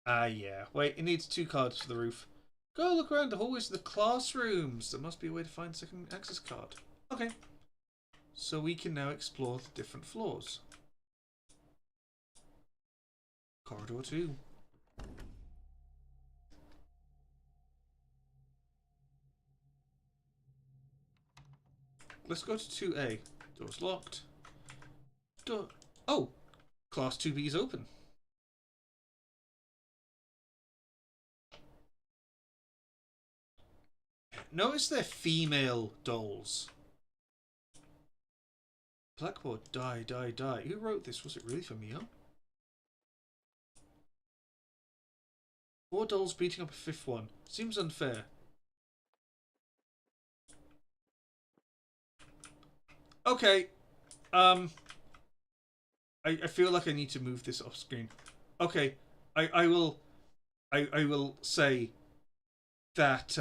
Ah yeah. Wait, it needs 2 cards for the roof. Go look around the hallways of the classrooms. There must be a way to find a second access card. Okay. So we can now explore the different floors. Corridor 2. Let's go to 2A. Door's locked. Door. Oh! Class 2B is open. Notice they're female dolls. Blackboard, die, die, die. Who wrote this? Was it really for Mio? 4 dolls beating up a 5th one. Seems unfair. Okay. I feel like I need to move this off screen. Okay. I will say that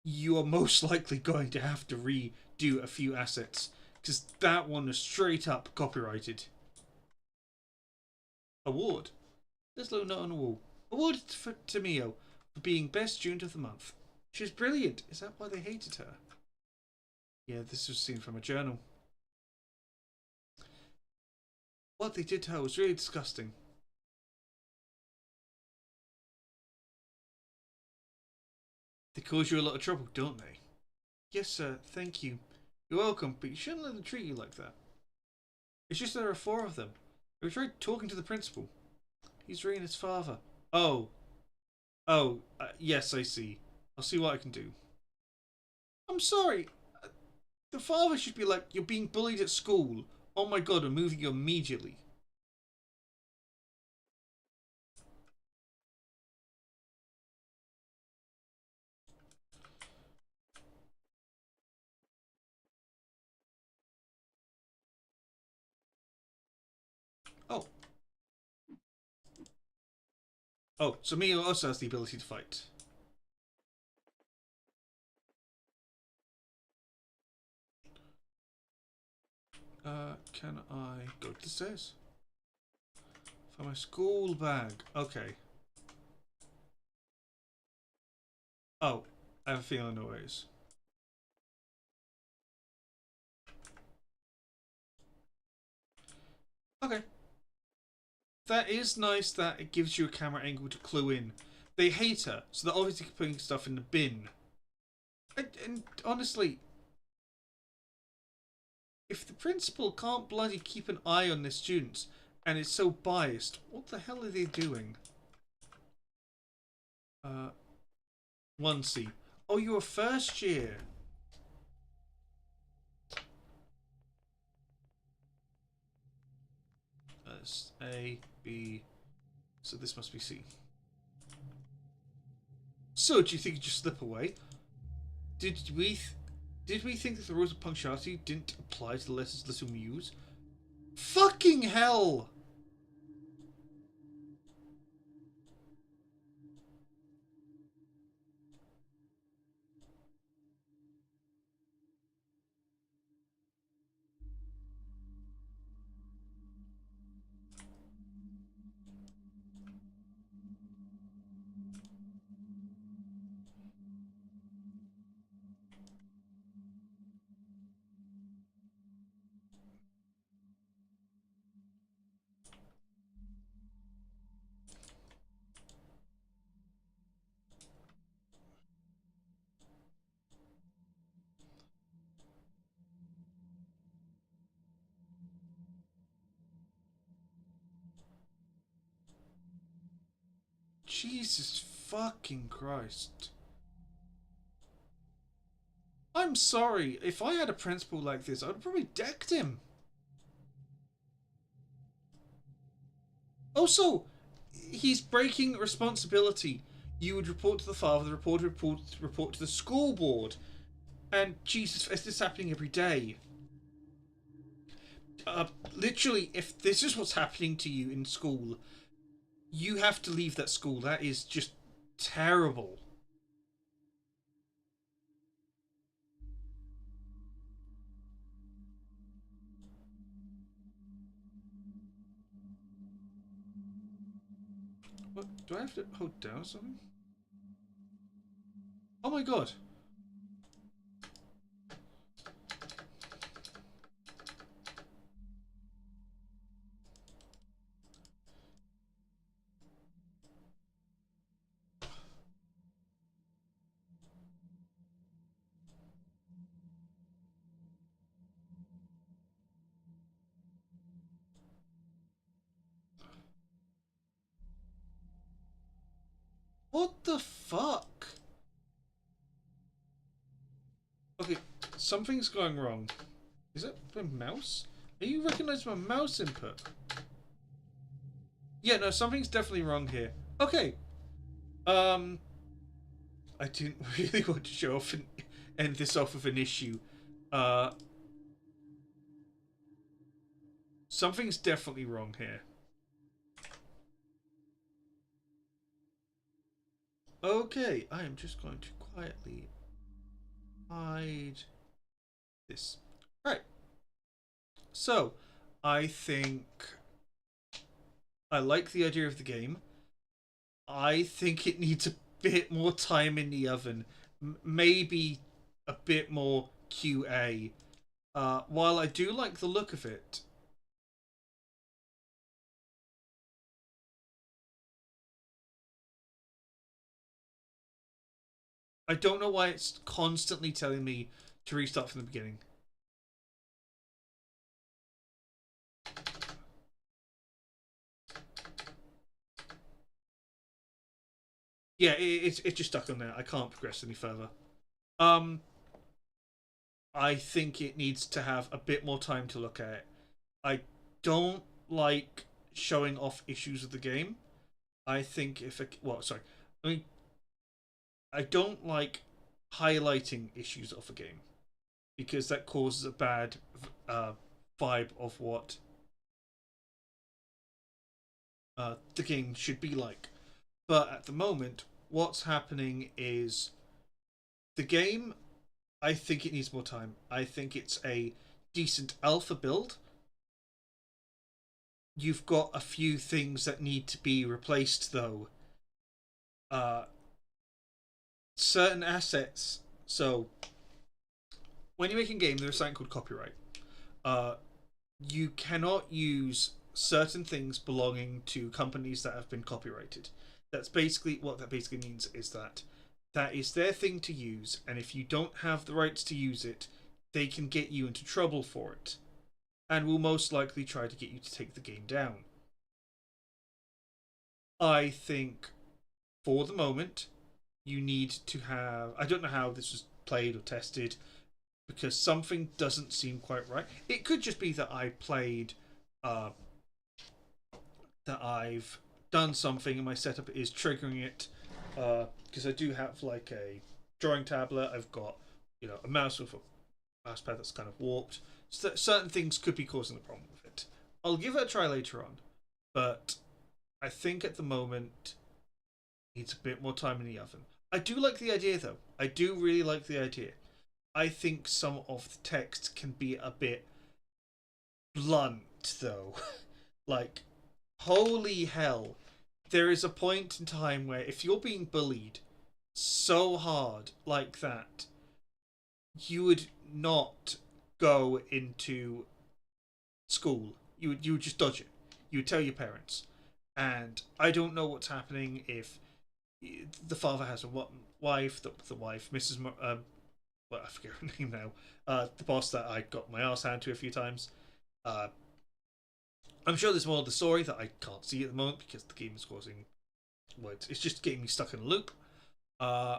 you are most likely going to have to redo a few assets, because that one is straight up copyrighted. Award. There's a little note on the wall. Award to Mio for being best student of the month. She's brilliant. Is that why they hated her? Yeah, this was seen from a journal. What they did to her was really disgusting. They cause you a lot of trouble, don't they? Yes, sir. Thank you. You're welcome, but you shouldn't let them treat you like that. It's just there are 4 of them. We tried talking to the principal. He's Rena's father. Oh. Oh, yes, I see. I'll see what I can do. I'm sorry. The father should be like, you're being bullied at school. Oh my god, I'm moving you immediately. Oh. Oh, so Mio also has the ability to fight. Can I go to the stairs? For my school bag. Okay. Oh, I have a feeling no ways. Okay. That is nice that it gives you a camera angle to clue in. They hate her, so they're obviously putting stuff in the bin. And honestly, if the principal can't bloody keep an eye on the students and is so biased, what the hell are they doing? 1C. Oh, you're first year. That's A, B. So this must be C. So, do you think you just slip away? Did we think that the rules of punctuality didn't apply to the letters Little Muse? Fucking hell! Jesus fucking Christ. I'm sorry, if I had a principal like this, I'd probably decked him. Also, he's breaking responsibility. You would report to the father, the reporter would report to the school board. And Jesus, is this happening every day? Literally, if this is what's happening to you in school, you have to leave that school. That is just terrible. What? Do I have to hold down something? Oh my god. What the fuck? Okay, something's going wrong. Is that my mouse? Are you recognizing my mouse input? Yeah, no, something's definitely wrong here. Okay. I didn't really want to show off and end this off with an issue. Something's definitely wrong here. Okay, I am just going to quietly hide this. Right. So, I think I like the idea of the game. I think it needs a bit more time in the oven. Maybe a bit more QA. While I do like the look of it, I don't know why it's constantly telling me to restart from the beginning. Yeah, it's just stuck on there. I can't progress any further. I think it needs to have a bit more time to look at it. I don't like showing off issues of the game. I think if it, well, sorry, I mean, I don't like highlighting issues of a game because that causes a bad vibe of what the game should be like. But at the moment, what's happening is the game. I think it needs more time. I think it's a decent alpha build. You've got a few things that need to be replaced, though. Uh, Certain assets. So, when you're making a game, there's something called copyright. You cannot use certain things belonging to companies that have been copyrighted. That's basically what that basically means, is that that is their thing to use, and if you don't have the rights to use it, they can get you into trouble for it, and will most likely try to get you to take the game down. I think for the moment you need to have, I don't know how this was played or tested, because something doesn't seem quite right. It could just be that I played that I've done something and my setup is triggering it, because I do have like a drawing tablet. I've got, you know, a mouse with a mousepad that's kind of warped. So certain things could be causing the problem with it. I'll give it a try later on, but I think at the moment it needs a bit more time in the oven. I do like the idea though. I do really like the idea. I think some of the text can be a bit blunt though. Like, holy hell. There is a point in time where if you're being bullied so hard like that, you would not go into school. You would just dodge it. You would tell your parents. And I don't know what's happening if the father has a wife, the wife, Mrs. Well, I forget her name now. The boss that I got my ass handed to a few times. Uh, I'm sure there's more of the story that I can't see at the moment because the game is causing. Well, it's just getting me stuck in a loop. Uh,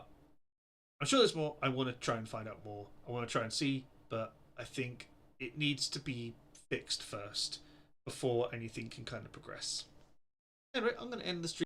I'm sure there's more. I want to try and find out more. I want to try and see, but I think it needs to be fixed first before anything can kind of progress. Anyway, I'm going to end the stream.